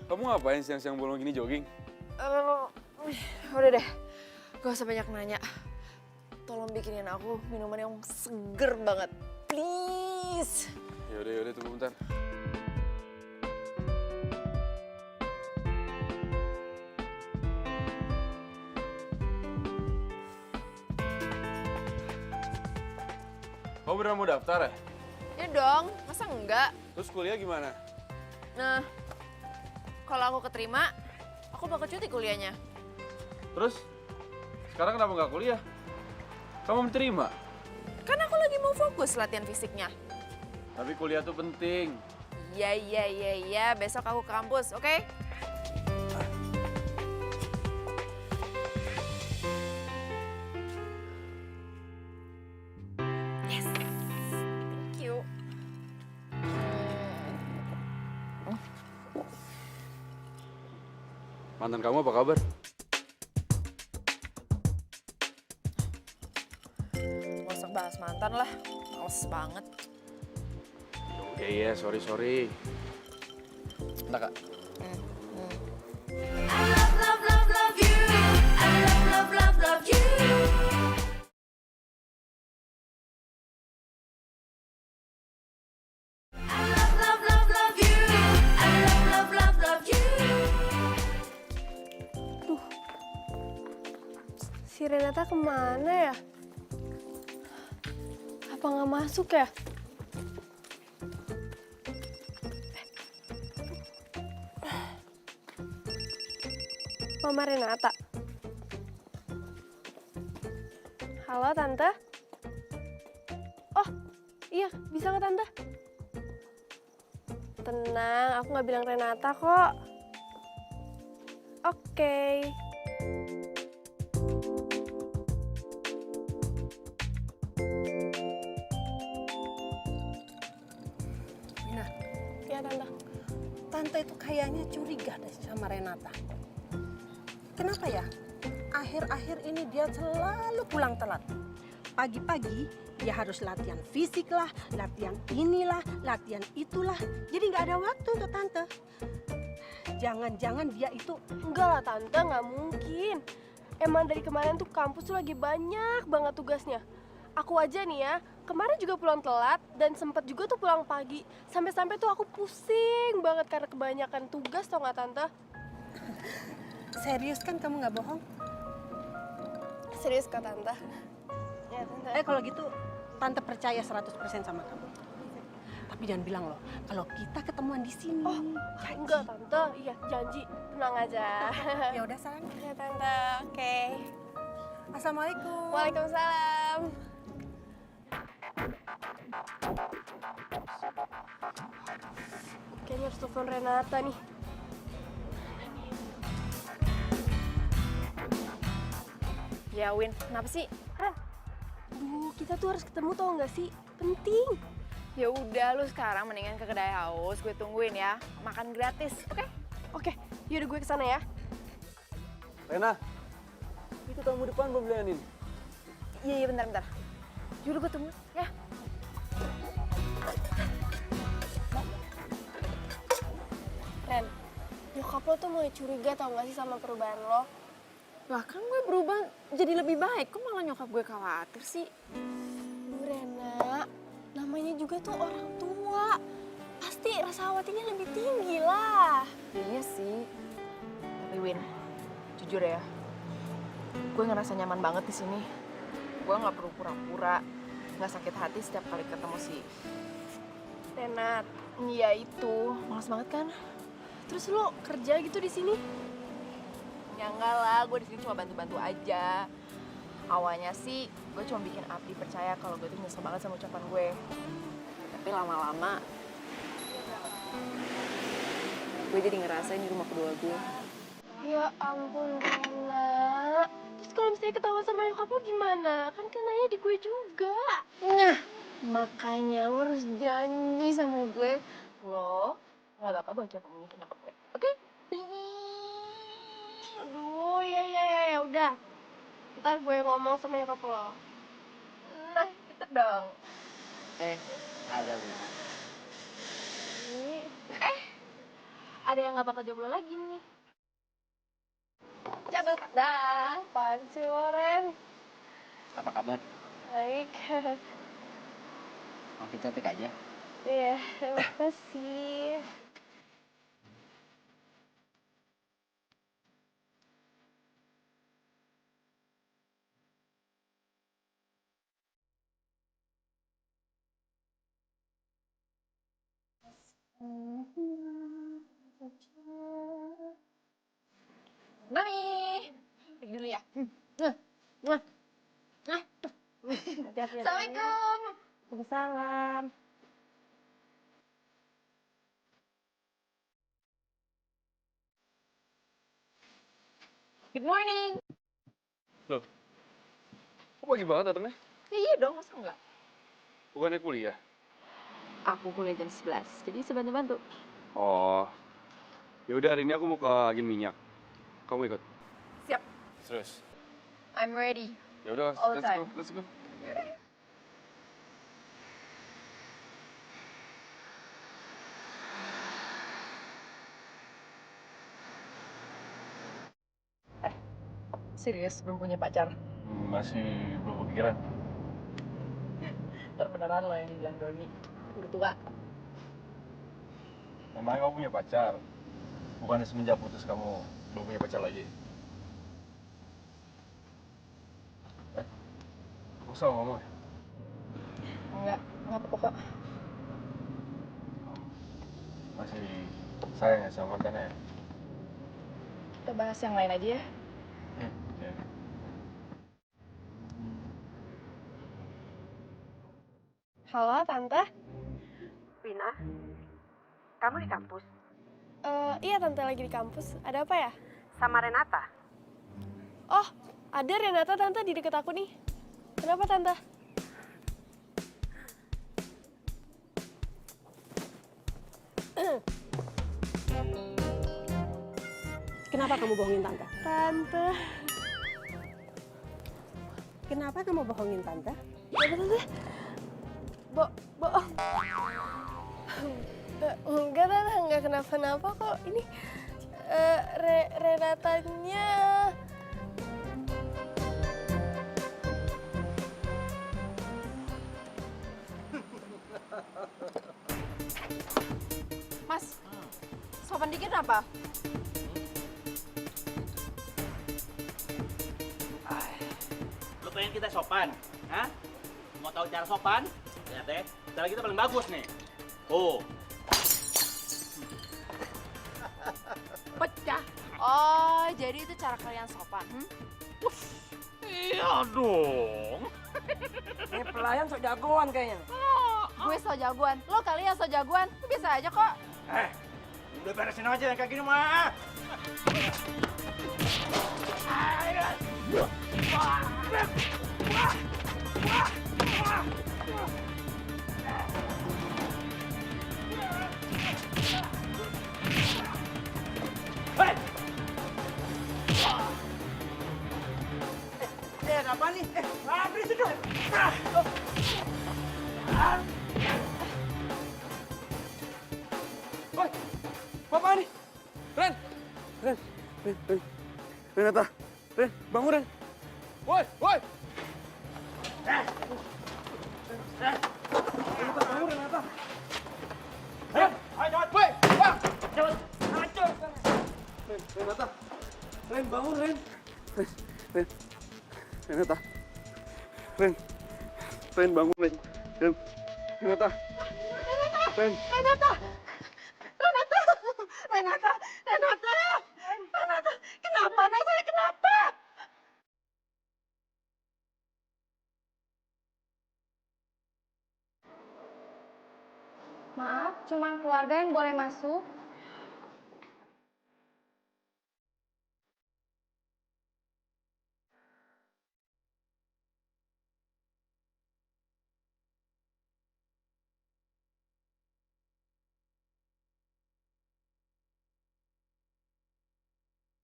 Kamu ngapain siang-siang bolong gini jogging? Udah deh, gak usah banyak nanya. Tolong bikinin aku minuman yang seger banget, please. Yaudah, tunggu bentar. Kamu beneran mau daftar ya? Ya dong, masa enggak? Terus kuliah gimana? Nah, kalau aku keterima, aku bakal cuti kuliahnya. Terus? Sekarang kenapa nggak kuliah? Kamu diterima? Kan aku lagi mau fokus latihan fisiknya. Tapi kuliah tuh penting. Iya, besok aku ke kampus, oke? Yes, thank you. Mantan kamu apa kabar? Gak usah bahas mantan lah, males banget. Iya, sorry. Bentar, Kak. I love, love, love, love you. I love, love, love, love you. I love, love, love, love you. I love, love, love, love you. Si Renata kemana ya? Apa nggak masuk ya? Mama Renata. Halo Tante. Oh, iya bisa nggak Tante? Tenang, aku nggak bilang Renata kok. Oke. Wina, Ya Tante. Tante itu kayaknya curiga deh sama Renata. Kenapa ya? Akhir-akhir ini dia selalu pulang telat. Pagi-pagi dia harus latihan fisik lah, latihan inilah, latihan itulah. Jadi nggak ada waktu untuk Tante. Jangan-jangan dia itu... Enggak lah Tante, nggak mungkin. Emang dari kemarin tuh kampus tuh lagi banyak banget tugasnya. Aku aja nih ya, kemarin juga pulang telat dan sempet juga tuh pulang pagi. Sampai-sampai tuh aku pusing banget karena kebanyakan tugas tau nggak Tante? Serius kan kamu nggak bohong? Serius kok Tante? Ya Tante. Kalau gitu Tante percaya 100% sama kamu. Tapi jangan bilang loh, kalau kita ketemuan di sini. Oh, enggak Tante, iya janji, tenang aja. Ya udah sayang. Ya Tante, oke. Assalamualaikum. Waalaikumsalam. Kayaknya harus telepon Renata nih. Ya Win, kenapa sih? Duh, kita tuh harus ketemu tau nggak sih? Penting. Ya udah, lu sekarang mendingan ke kedai haus, gue tungguin ya. Makan gratis, oke? Oke, yaudah gue kesana ya. Rena, itu tamu depan belum belianin. Iya, bentar. Yaudah gue tunggu, ya. Ren, nyokap lo tuh mulai curiga tau gak sih sama perubahan lo? Lah kan gue berubah jadi lebih baik, kok malah nyokap gue khawatir sih? Duh Rena, namanya juga tuh orang tua. Pasti rasa khawatirnya lebih tinggi lah. Iya sih. Tapi Win, jujur ya, gue ngerasa nyaman banget di sini. Gue nggak perlu pura-pura, nggak sakit hati setiap kali ketemu si Renat, Iya itu, males banget kan? terus lo kerja gitu di sini? Ya enggak lah, gue di sini cuma bantu-bantu aja. Awalnya sih gue cuma bikin Abdi percaya kalau gue tuh nyesel banget sama ucapan gue. Tapi lama-lama gue jadi ngerasain di rumah kedua gue. Ya ampun Rena. Terus kalau misalnya ketawa sama nyokap lo gimana? Kan kenanya di gue juga. Nah, makanya lo harus janji sama gue. Lo gak bakal bocor ngomongin tentang gue, oke? Aduh, ya udah. Ntar gue ngomong sama nyokap lo. Nah, gitu dong. Ada Bu. Ada yang gak bakal jomblo lagi nih. Cabut. Dah, apaan sih lo, Ren? Apa kabar? Baik. Makin cantik aja. Iya, makasih. Mami, pergi dulu ya. Hati-hati. Assalamualaikum. Waalaikumsalam. Good morning. Loh, kok pagi banget datangnya? Iya dong, masa enggak? Bukannya kuliah? Aku kuliah jam 11, jadi sebantu-bantu. Oh, ya udah hari ini aku mau ke agen minyak. Kamu ikut? Siap. Serius? I'm ready. Ya udah, All the let's go, time. let's go. Serius, belum punya pacar? Masih belum kepikiran. Ntar beneran lo yang bilang Doni. Udah tua. Emangnya kamu punya pacar? Bukannya semenjak putus kamu belum punya pacar lagi? Kamu sama ngomong ya? Enggak apa-apa kok. Masih sayang ya sama mantannya ya? Kita bahas yang lain aja ya. Ya. Halo, Tante. Vina, kamu di kampus? Iya Tante, lagi di kampus. Ada apa ya? Sama Renata? Oh, ada Renata Tante di deket aku nih. Kenapa Tante? Kenapa kamu bohongin Tante? Tante. Kenapa kamu bohongin Tante? Kenapa Tante? Bohong. Enggak Tante, enggak kenapa-napa kok. Ini Renatanya. Mas, sopan dikit apa? Lu pengen kita sopan? Hah? Mau tahu cara sopan? Lihat deh, cara kita paling bagus nih. Oh, Pecah. Oh, jadi itu cara kalian sopan, iya dong. Ini pelayan sok jagoan kayaknya. Gue so jagoan. Lo kali ya so jagoan. Itu biasa aja kok. Udah beresin aja yang kayak gini mah. Apa nih? Berisik dong. Woi, apa nih? Ren, Renata, Ren, bangun Ren. Woi, woi. Renata, bangun Renata. Ren, ayo cepat. Woi, bang. Cepat. Renata, Ren, bangun Ren. Renata, Ren, bangun Ren. Renata, Renata, kenapa anak saya kenapa? Maaf, cuma keluarga yang boleh masuk.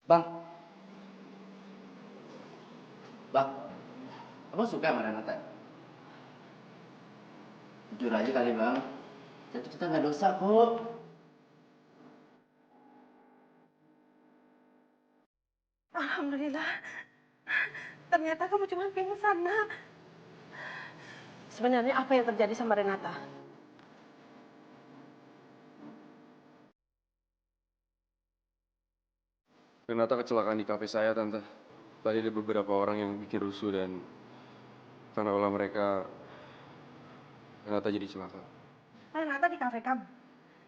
Bang. Bang, abang suka sama Renata? Jujur aja kali bang, jatuh kita nggak dosa kok. Alhamdulillah. Ternyata kamu cuma pingsan, Nak. Sebenarnya apa yang terjadi sama Renata? Renata kecelakaan di kafe saya, Tante. Tadi ada beberapa orang yang bikin rusuh dan karena ulah mereka, Renata jadi celaka. Renata di kafe kamu?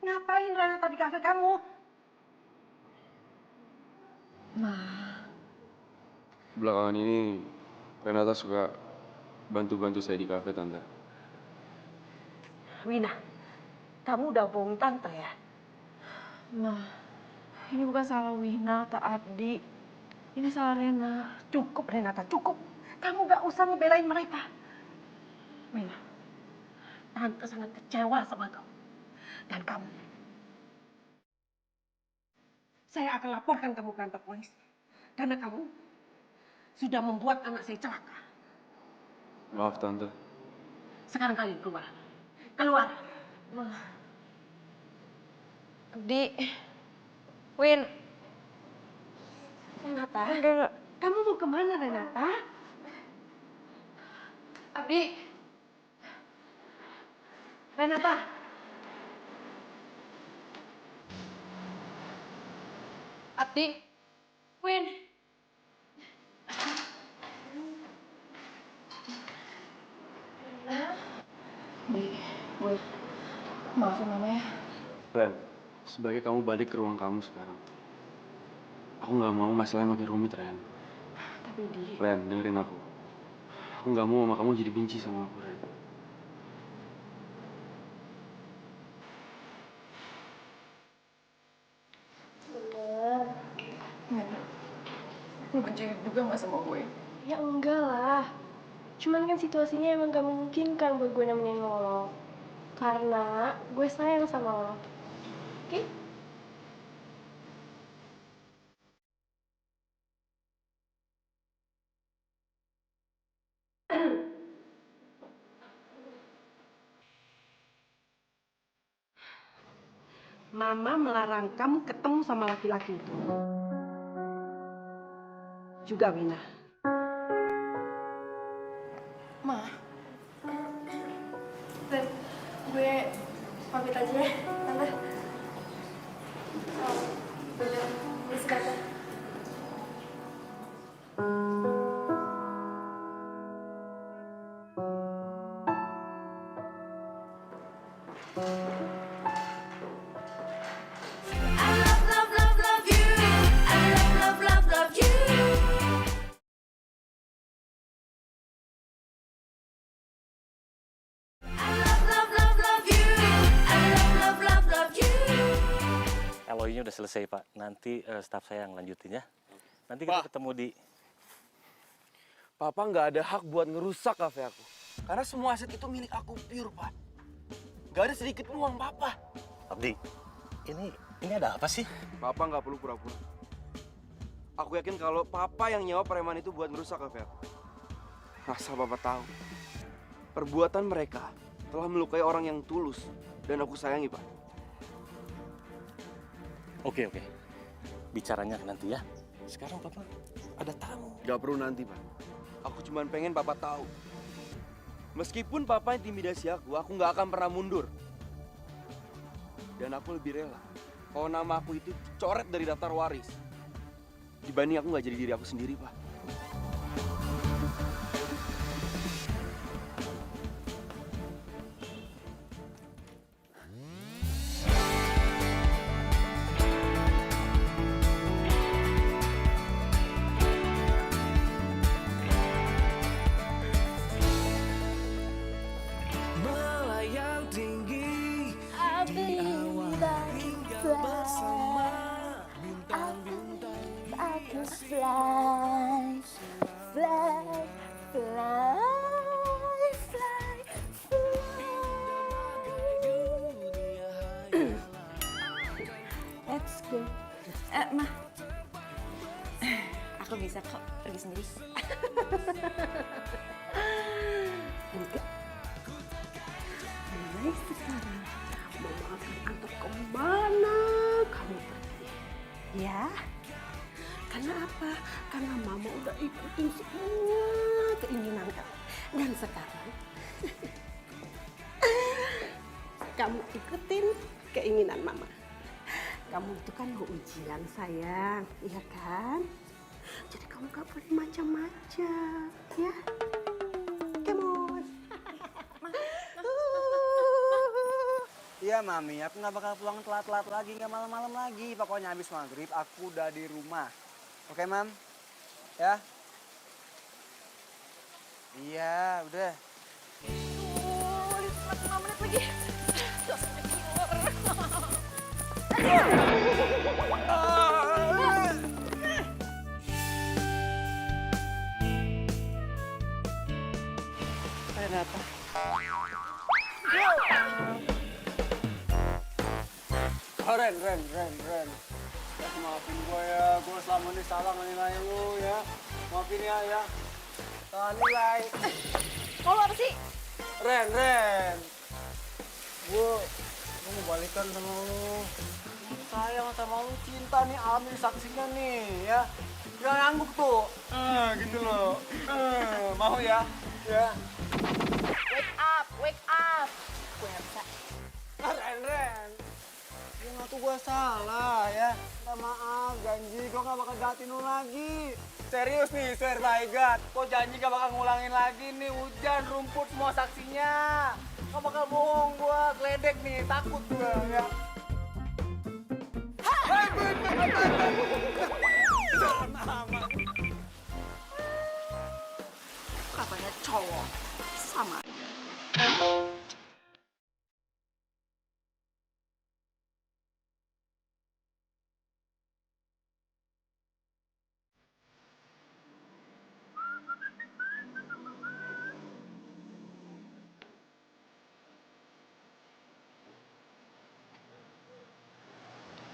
Ngapain Renata di kafe kamu? Belakangan ini Renata suka bantu-bantu saya di kafe, Tante. Wina, kamu udah bohong tante ya? Ma, ini bukan salah Wina atau Abdi. Ini salah Rena. Cukup Renata, cukup. Kamu gak usah ngebelain mereka. Wina, tante sangat kecewa sama kamu. Dan kamu. Saya akan laporkan kamu ke kantor polisi. Karena kamu sudah membuat anak saya celaka. Maaf, Tante. Sekarang kalian keluar. Keluar. Abdi. Win. Renata, Enggak. kamu mau kemana Renata? Abdi. Renata. Abdi. Win. Gue maafin mama ya. Ren, sebaiknya kamu balik ke ruang kamu sekarang. Aku nggak mau masalahnya makin rumit, Ren. Tapi Di. Ren, dengerin aku. Aku nggak mau mama kamu jadi benci sama aku, Ren. Lu benci juga gak sama gue? Ya enggak lah. Cuman kan situasinya emang gak memungkinkan buat gue nemenin lo. Karena gue sayang sama lo. Oke? Mama melarang kamu ketemu sama laki-laki itu. Juga Wina. Ma. Dan gue pamit aja ya, Tante. Bener, ini sebentar. I love, love, love, love you. I love, love, love, love you. I love, love, love, love you. I love, love, love, love you. LOI-nya udah selesai, Pak. Nanti staf saya yang lanjutin ya. Nanti kita ketemu di... Papa nggak ada hak buat ngerusak kafe aku. Karena semua aset itu milik aku pure, Pak. Gak ada sedikit pun uang Papa. Abdi, ini ada apa sih? Papa nggak perlu pura-pura. Aku yakin kalau Papa yang nyewa preman itu buat ngerusak kafe aku. Asal Papa tahu, perbuatan mereka telah melukai orang yang tulus dan aku sayangi, Pak. Oke. Bicaranya nanti ya. Sekarang Papa ada tamu. Gak perlu nanti, Pak. Aku cuma pengen Papa tahu. Meskipun Papa intimidasi aku nggak akan pernah mundur. Dan aku lebih rela kalau nama aku itu dicoret dari daftar waris. Dibanding aku nggak jadi diri aku sendiri, Pak. Let's go. Ma. Aku bisa kok pergi sendiri. Enggak. Mulai sekarang, Mama akan antar kemana kamu pergi. Ya? Karena apa? Karena Mama udah ikutin semua keinginan kamu. Dan sekarang, kamu ikutin keinginan Mama. Kamu itu kan mau ujian, sayang. Iya kan? Jadi kamu gak boleh macam-macam. Ya? Come on. Ya, Iya Mami, aku nggak bakal pulang telat-telat lagi, nggak malam-malam lagi. Pokoknya habis maghrib aku udah di rumah. Oke Mam? Ya? Iya, udah. Oh, 5 menit lagi. Dasarnya killer. Renata. Oh, Ren. Ya, maafin gue ya, gue selama ini salah nilai lu ya. Maafin ya. Salah nilai. Mau apa sih? Ren. Gue mau balikan sama lu. Sayang sama lu, cinta nih, ambil saksinya nih ya. Jangan ngangguk tuh. Gitu loh. Mau ya? Ya. Wake up. Gue nggak bisa. Ren. Ya tuh gue salah ya. Minta maaf, janji gue gak bakal jahatin lu lagi. Serius nih, swear by God. Gue janji gak bakal ngulangin lagi nih. Hujan, rumput, semua saksinya. Gak bakal bohong gue, geledek nih, takut gue ya. Katanya cowok. Sama aja.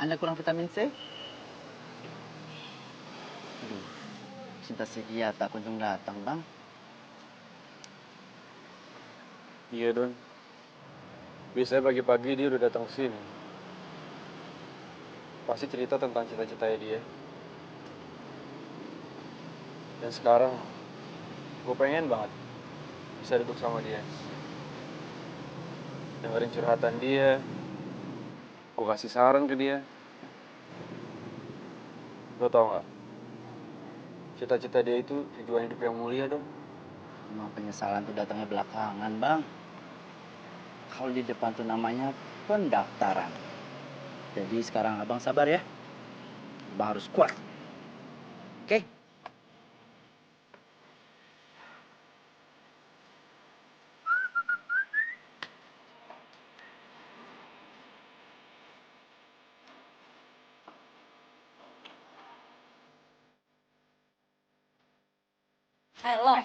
Anda kurang vitamin C? Aduh, cinta setia tak kunjung datang, Bang. Iya, Don. Biasanya pagi-pagi dia udah datang sini. Pasti cerita tentang cita-citanya dia. Dan sekarang, gue pengen banget bisa duduk sama dia. Dengerin curhatan dia. Gue kasih saran ke dia. Lo tau gak? Cita-cita dia itu tujuan hidup yang mulia, Don. Emang penyesalan tuh datangnya belakangan, Bang. Kalau di depan tuh namanya pendaftaran. Jadi sekarang Abang sabar ya. Abang harus kuat. Oke? Lo,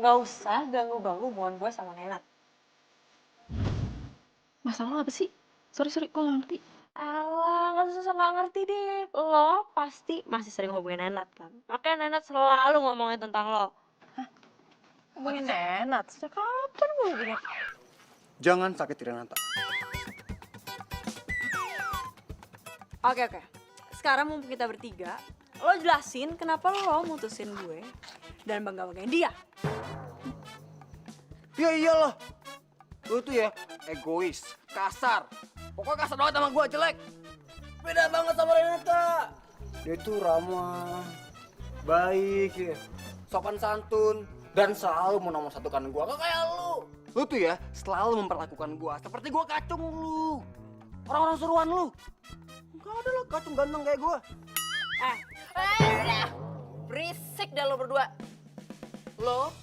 nggak usah ganggu-ganggu hubungan gue sama Nenat. Masalah apa sih? Sorry, gue gak ngerti. Alah, nggak usah nggak ngerti deh. Lo pasti masih sering hubungin Nenat kan? Makanya Nenat selalu ngomongin tentang lo. Hubungin Nenat. Sejak kapan gue hubungin? Jangan sakiti Renata. Oke. Sekarang mumpung kita bertiga, lo jelasin kenapa lo mutusin gue dan bangga-banggain dia. Ya iyalah. Lu tuh ya egois, kasar. Pokoknya kasar banget sama gue, jelek. Beda banget sama Renata. Dia tuh ramah, baik, ya. Sopan santun, dan selalu mau nomor satukan gue. Gak kayak lu. Lu tuh ya selalu memperlakukan gue seperti gue kacung lu. Orang-orang suruhan lu. Gak ada lah kacung ganteng kayak gue. Udah. Berisik dah lo berdua. Lo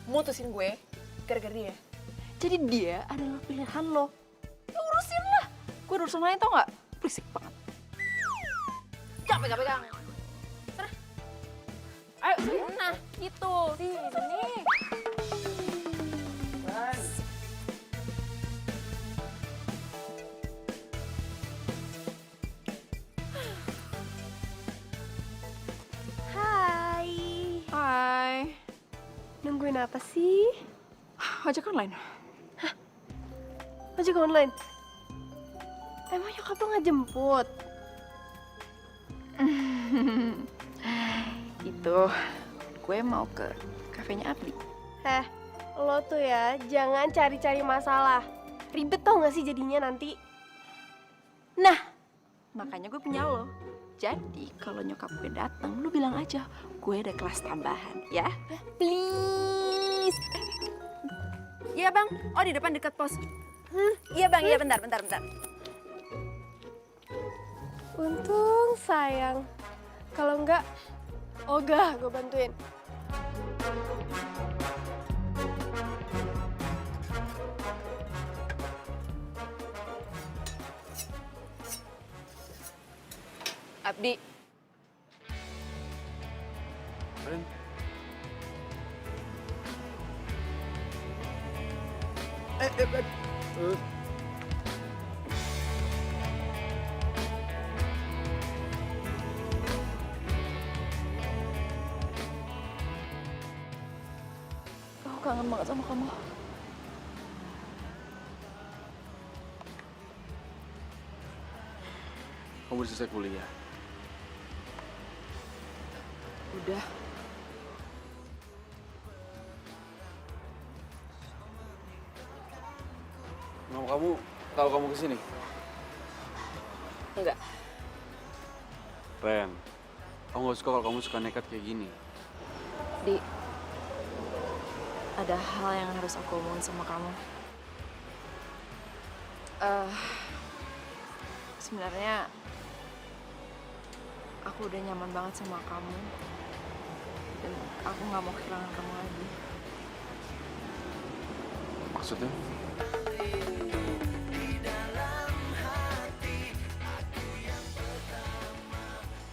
mutusin gue gara-gara dia. Jadi dia adalah pilihan lo. Ya urusin lah. Gue ada urusan lain tau gak? Berisik banget. Jangan pegang-pegang. Sana. Ayo, nah gitu. Sini. Hai. Nungguin apa sih? Ojek online. Ojek online? Emang nyokap lo nggak jemput? Itu gue mau ke kafenya Abdi. Lo tuh ya jangan cari-cari masalah. Ribet tau gak sih jadinya nanti? Nah, makanya gue punya lo. Jadi kalau nyokap gue datang, lu bilang aja gue ada kelas tambahan, ya? Please. Iya bang. Oh di depan dekat pos. Iya bang, iya bentar. Untung sayang. Kalau enggak, ogah gue bantuin. Abdi, Ren. aku kangen banget sama kamu. Kamu udah selesai kuliah. Udah. Mama kamu tahu kamu kesini? Enggak. Ren, aku nggak suka kalau kamu suka nekat kayak gini. Di, ada hal yang harus aku omongin sama kamu. Sebenarnya aku udah nyaman banget sama kamu dan aku nggak mau kehilangan kamu lagi. Maksudnya?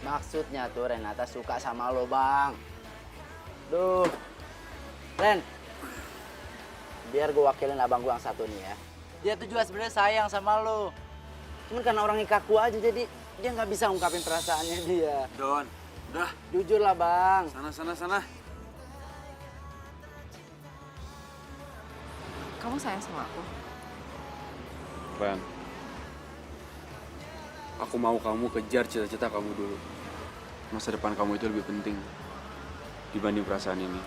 Maksudnya tuh Renata suka sama lo, Bang. Duh. Ren. Biar gue wakilin abang gue yang satu nih ya. Dia tuh juga sebenarnya sayang sama lo. Cuman karena orangnya kaku aja jadi dia nggak bisa ungkapin perasaannya dia. Don, udah. Jujur lah, Bang. Sana. Kamu sayang sama aku? Ren, aku mau kamu kejar cita-cita kamu dulu. Masa depan kamu itu lebih penting dibanding perasaan ini.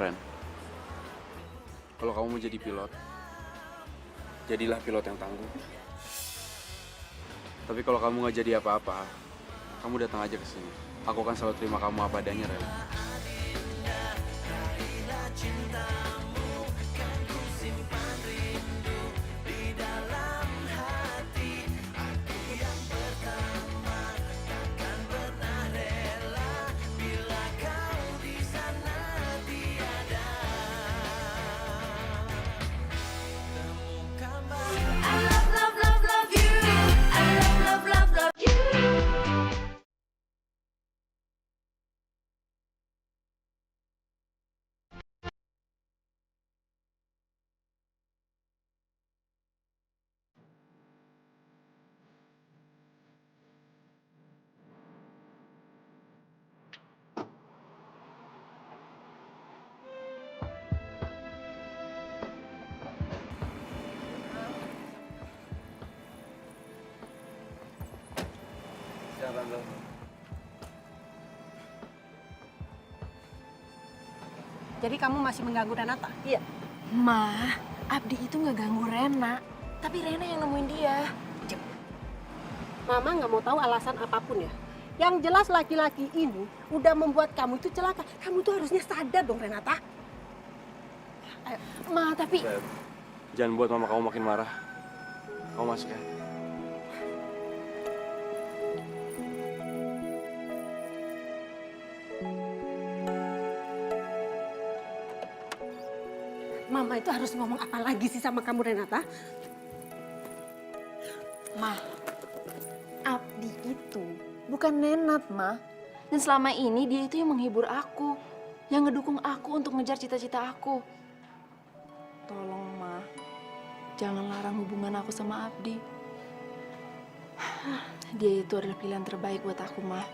Ren, kalau kamu mau jadi pilot, jadilah pilot yang tangguh. Tapi kalau kamu nggak jadi apa-apa, kamu datang aja ke sini. Aku akan selalu terima kamu apa adanya, Ren. I love you. I love you. Jadi kamu masih mengganggu Renata? Iya. Ma, Abdi itu nggak ganggu Rena, tapi Rena yang nemuin dia. Mama nggak mau tahu alasan apapun ya. Yang jelas laki-laki ini udah membuat kamu itu celaka. Kamu tuh harusnya sadar dong, Renata. Ayo. Ma, tapi Ren, jangan buat mama kamu makin marah. Kamu masuk ya. Mama itu harus ngomong apa lagi sih sama kamu, Renata? Ma, Abdi itu bukan Nenat, Ma. Dan selama ini dia itu yang menghibur aku, yang ngedukung aku untuk ngejar cita-cita aku. Tolong, Ma, jangan larang hubungan aku sama Abdi. Dia itu adalah pilihan terbaik buat aku, Ma.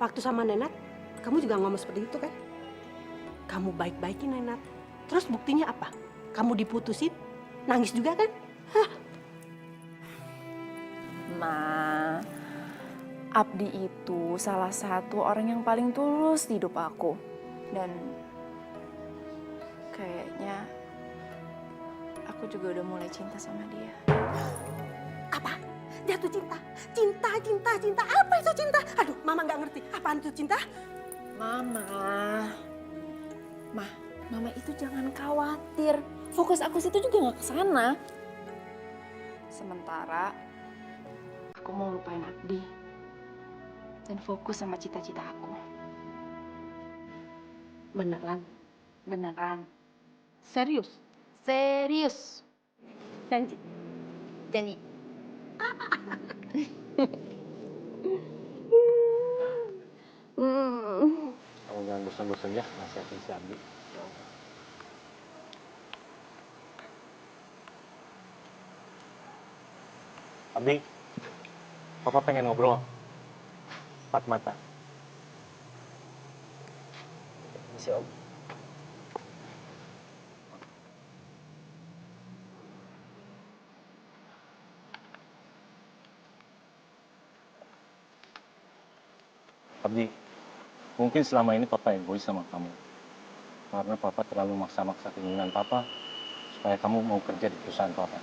Waktu sama Nenat, kamu juga ngomong seperti itu kan? Kamu baik-baikin Nenat. Terus buktinya apa? Kamu diputusin, nangis juga kan? Hah? Ma, Abdi itu salah satu orang yang paling tulus di hidup aku. Dan kayaknya aku juga udah mulai cinta sama dia. Apa? Jatuh cinta? Cinta. Apa itu cinta? Aduh, Mama nggak ngerti. Apaan itu cinta? Mama, Mah, mama itu jangan khawatir. Fokus aku situ juga nggak ke sana. Sementara aku mau lupain Abdi dan fokus sama cita-cita aku. Beneran? Beneran. Serius? Serius. Janji? Janji. Kamu jangan bosan-bosan ya nasihatin si Abi. Abi, Papa pengen ngobrol. Empat mata. Misi Om. Abdi, mungkin selama ini Papa egois sama kamu. Karena Papa terlalu maksa-maksa keinginan Papa supaya kamu mau kerja di perusahaan Papa.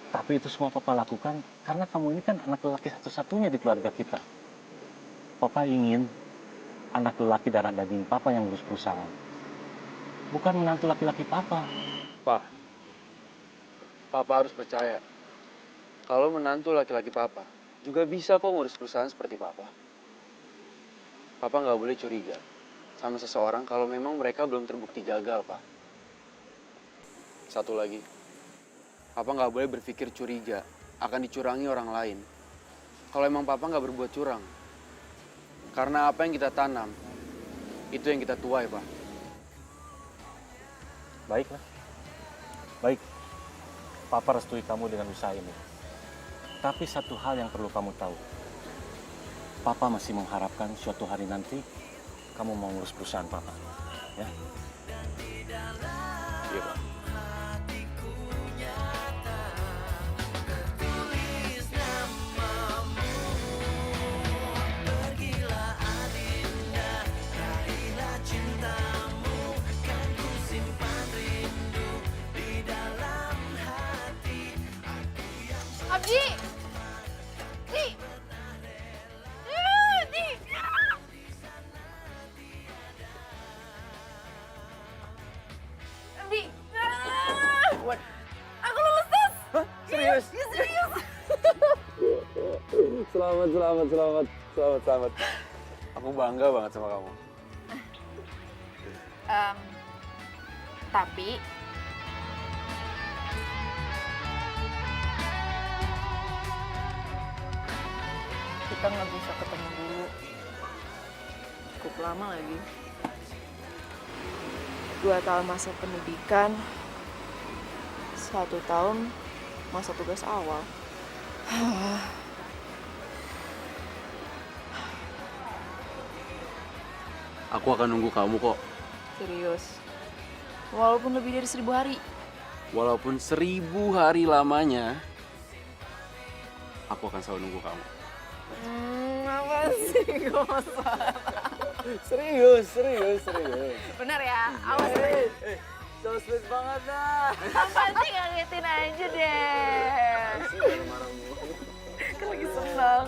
Tapi itu semua Papa lakukan karena kamu ini kan anak lelaki satu-satunya di keluarga kita. Papa ingin anak lelaki darah daging Papa yang ngurus perusahaan. Bukan menantu laki-laki Papa. Pak, Papa harus percaya. Kalau menantu laki-laki Papa juga bisa kok ngurus perusahaan seperti Papa. Papa nggak boleh curiga sama seseorang kalau memang mereka belum terbukti gagal, Pak. Satu lagi, Papa nggak boleh berpikir curiga akan dicurangi orang lain. Kalau emang Papa nggak berbuat curang. Karena apa yang kita tanam, itu yang kita tuai, Pak. Baiklah. Baik. Papa restui kamu dengan usaha ini. Tapi satu hal yang perlu kamu tahu. Papa masih mengharapkan suatu hari nanti kamu mau ngurus perusahaan Papa. Ya? Iya, Pak. Abdi! Di! Di! Abdi! Aku lulus tes! Hah? Serius? Iya, serius! Selamat. Aku bangga banget sama kamu. Tapi kita nggak bisa ketemu dulu. Cukup lama lagi. 2 tahun masa pendidikan, 1 tahun masa tugas awal. Aku akan nunggu kamu kok. Serius. Walaupun lebih dari 1000 hari. Walaupun 1000 hari lamanya, aku akan selalu nunggu kamu. Apa sih? Gak masalah. Serius. Bener ya? Awas. So sweet banget dah. Apa sih ngagetin aja deh. Kan lagi seneng.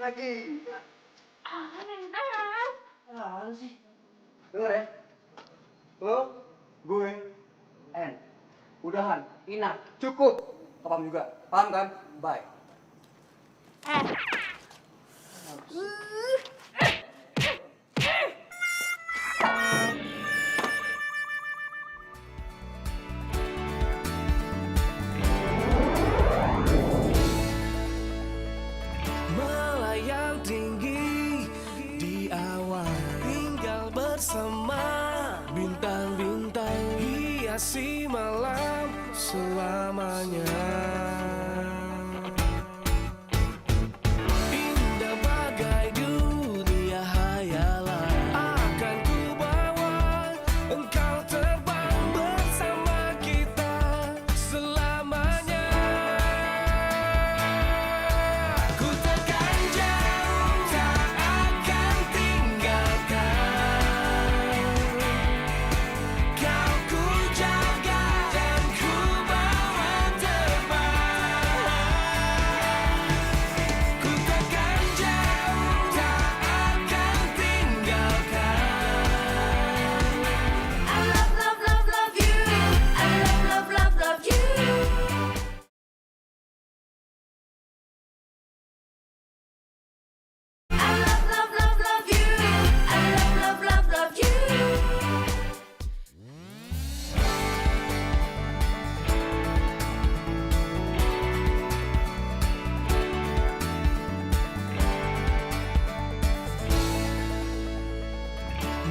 lagi. Apaan sih? Dengar ya. Lo, gue, N. Udahan, enough, cukup. Paham juga, paham kan? Bye. Melayang tinggi di awan, tinggal bersama bintang-bintang, hiasi malam selamanya. Indah bagai dunia hayalan, akan ku bawa engkau terbang bersama kita selamanya. Ku takkan jauh, tak akan tinggalkan. Kau ku jaga dan ku bawa terbang. Ku takkan jauh, tak akan tinggalkan. I love, love, love, love you. I love, love, love, love you. I love, love, love, love you. I love, love, love, love you.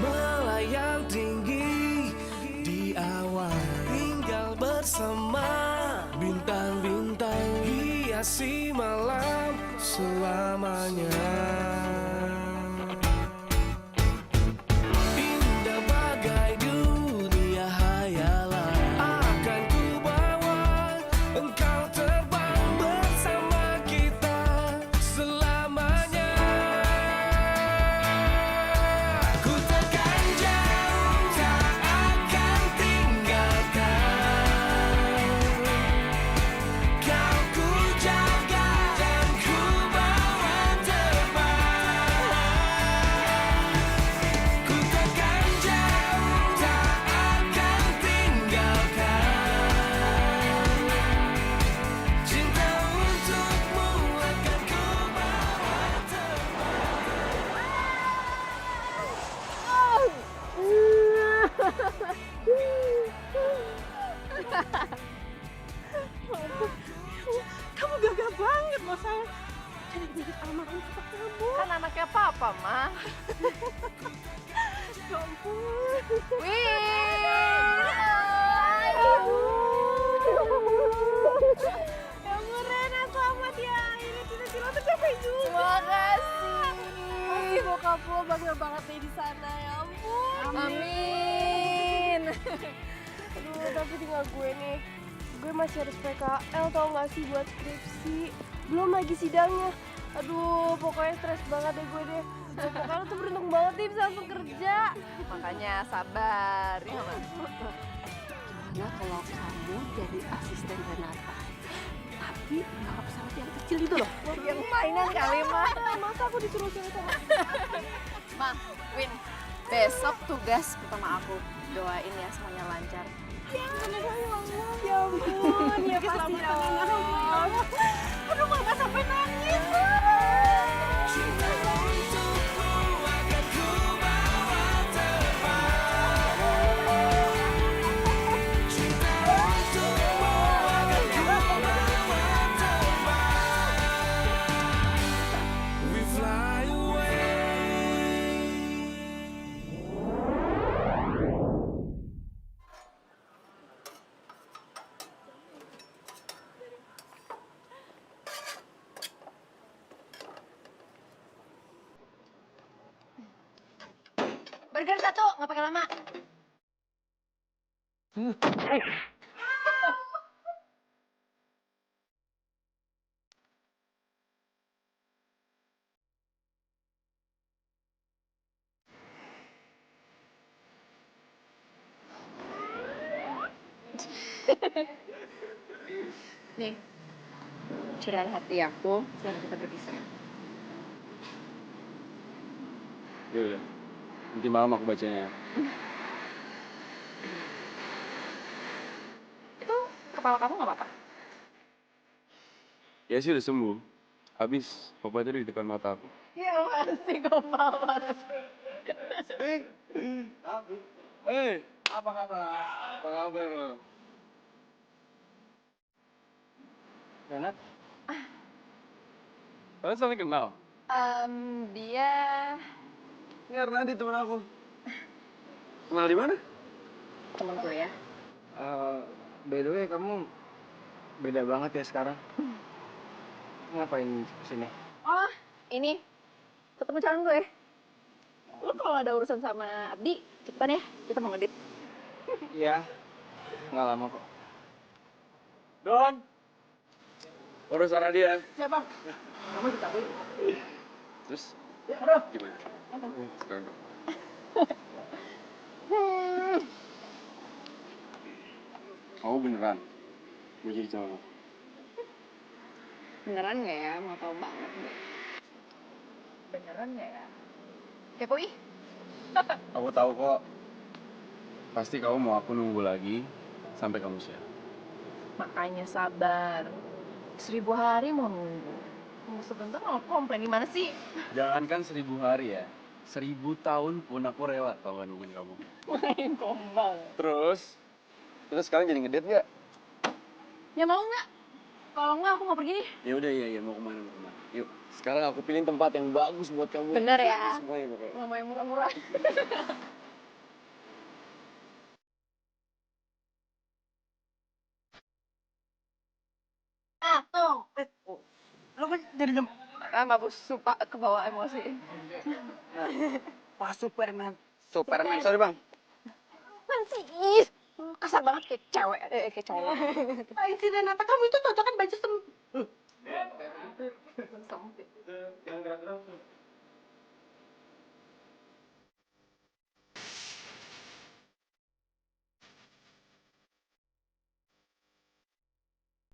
Melayang tinggi di awan, tinggal bersama bintang-bintang, hiasi malam selamanya. Indah bagai dunia hayalan, akan ku bawa engkau terbang bersama kita selamanya. Ku takkan jauh, tak akan tinggalkan. Kau ku jaga dan ku bawa terbang. Ku takkan jauh, tak akan tinggalkan. Cinta untukmu akan ku bawa Kamu gagah banget, Mas sayang. Jadi mirip almarhum papa kamu. Kan anaknya papa, Ma. Ya ampun. Ya ampun, Rena, selamat ya. Akhirnya cita-cita tuh capai juga. Makasih. Pasti bokap lo bangga banget nih di sana, ya ampun. Amin. Aduh, tapi tinggal gue nih. Gue masih harus PKL tau gak sih buat skripsi. Belum lagi sidangnya. Aduh, pokoknya stres banget deh gue deh. Pokoknya lo tuh beruntung banget nih bisa langsung kerja. Makanya sabar, ya Ma. Gimana kalau kamu jadi asisten Renata? Tapi bawa pesawat yang kecil itu loh. Yang mainan kali, Ma. Masa aku disuruh sama Ma, Win, besok tugas pertama aku. Doain ya semuanya lancar. Ya ampun, ya pasti dong. Aduh, Mama sampai nangis. cinta untukmu akan ku bawa terbang. Cinta untukmu akan ku bawa terbang. We fly away. Burger satu, nggak pakai lama. Nih, curahan hati aku, sekarang kita berpisah. Yaudah, nanti malam aku bacanya. Itu kepala kamu nggak apa-apa? Ya sih udah sembuh. Habis, papa itu di depan mata aku. Ya masih kepala. Apa kabar? Apa kabar lo? Renat, Kalian saling kenal? Dia Nggak, Renat teman aku. Kenal di mana? temen kuliah. by the way kamu beda banget ya sekarang. Ngapain kesini? Oh, ini ketemu calon gue. Lu kalau ada urusan sama Abdi, cepetan ya, kita mau ngedit. Iya, nggak lama kok. Don! Urusan dia. Siapa? Kamu kita gue. Terus? Gimana? Sekarang. Kamu beneran mau jadi cowok? Beneran nggak ya? Mau tau banget gue. Beneran nggak ya? Kepo ih. Aku tahu kok. Pasti kamu mau aku nunggu lagi sampai kamu siap. Makanya sabar. 1000 hari mau nunggu. Nunggu sebentar mau komplain gimana sih? Jangankan 1000 hari ya. 1000 tahun pun aku rela kalau nggak nungguin kamu. Main gombal. Terus sekarang jadi ngedate nggak? Ya mau nggak? Kalau nggak aku mau pergi nih. Ya udah iya mau kemana mau kemana. Yuk sekarang aku pilih tempat yang bagus buat kamu. Bener ya? Semuanya pokoknya. Nggak mau yang murah-murah. Tuh. Lo kan jadi jam Mabuk suka kebawa emosi. pas Superman. Superman, sorry bang. Apaan sih? Ih, kasar banget kayak cewek, kayak cowok. Ngapain sih Renata? Kamu itu cocok kan baju Sempit.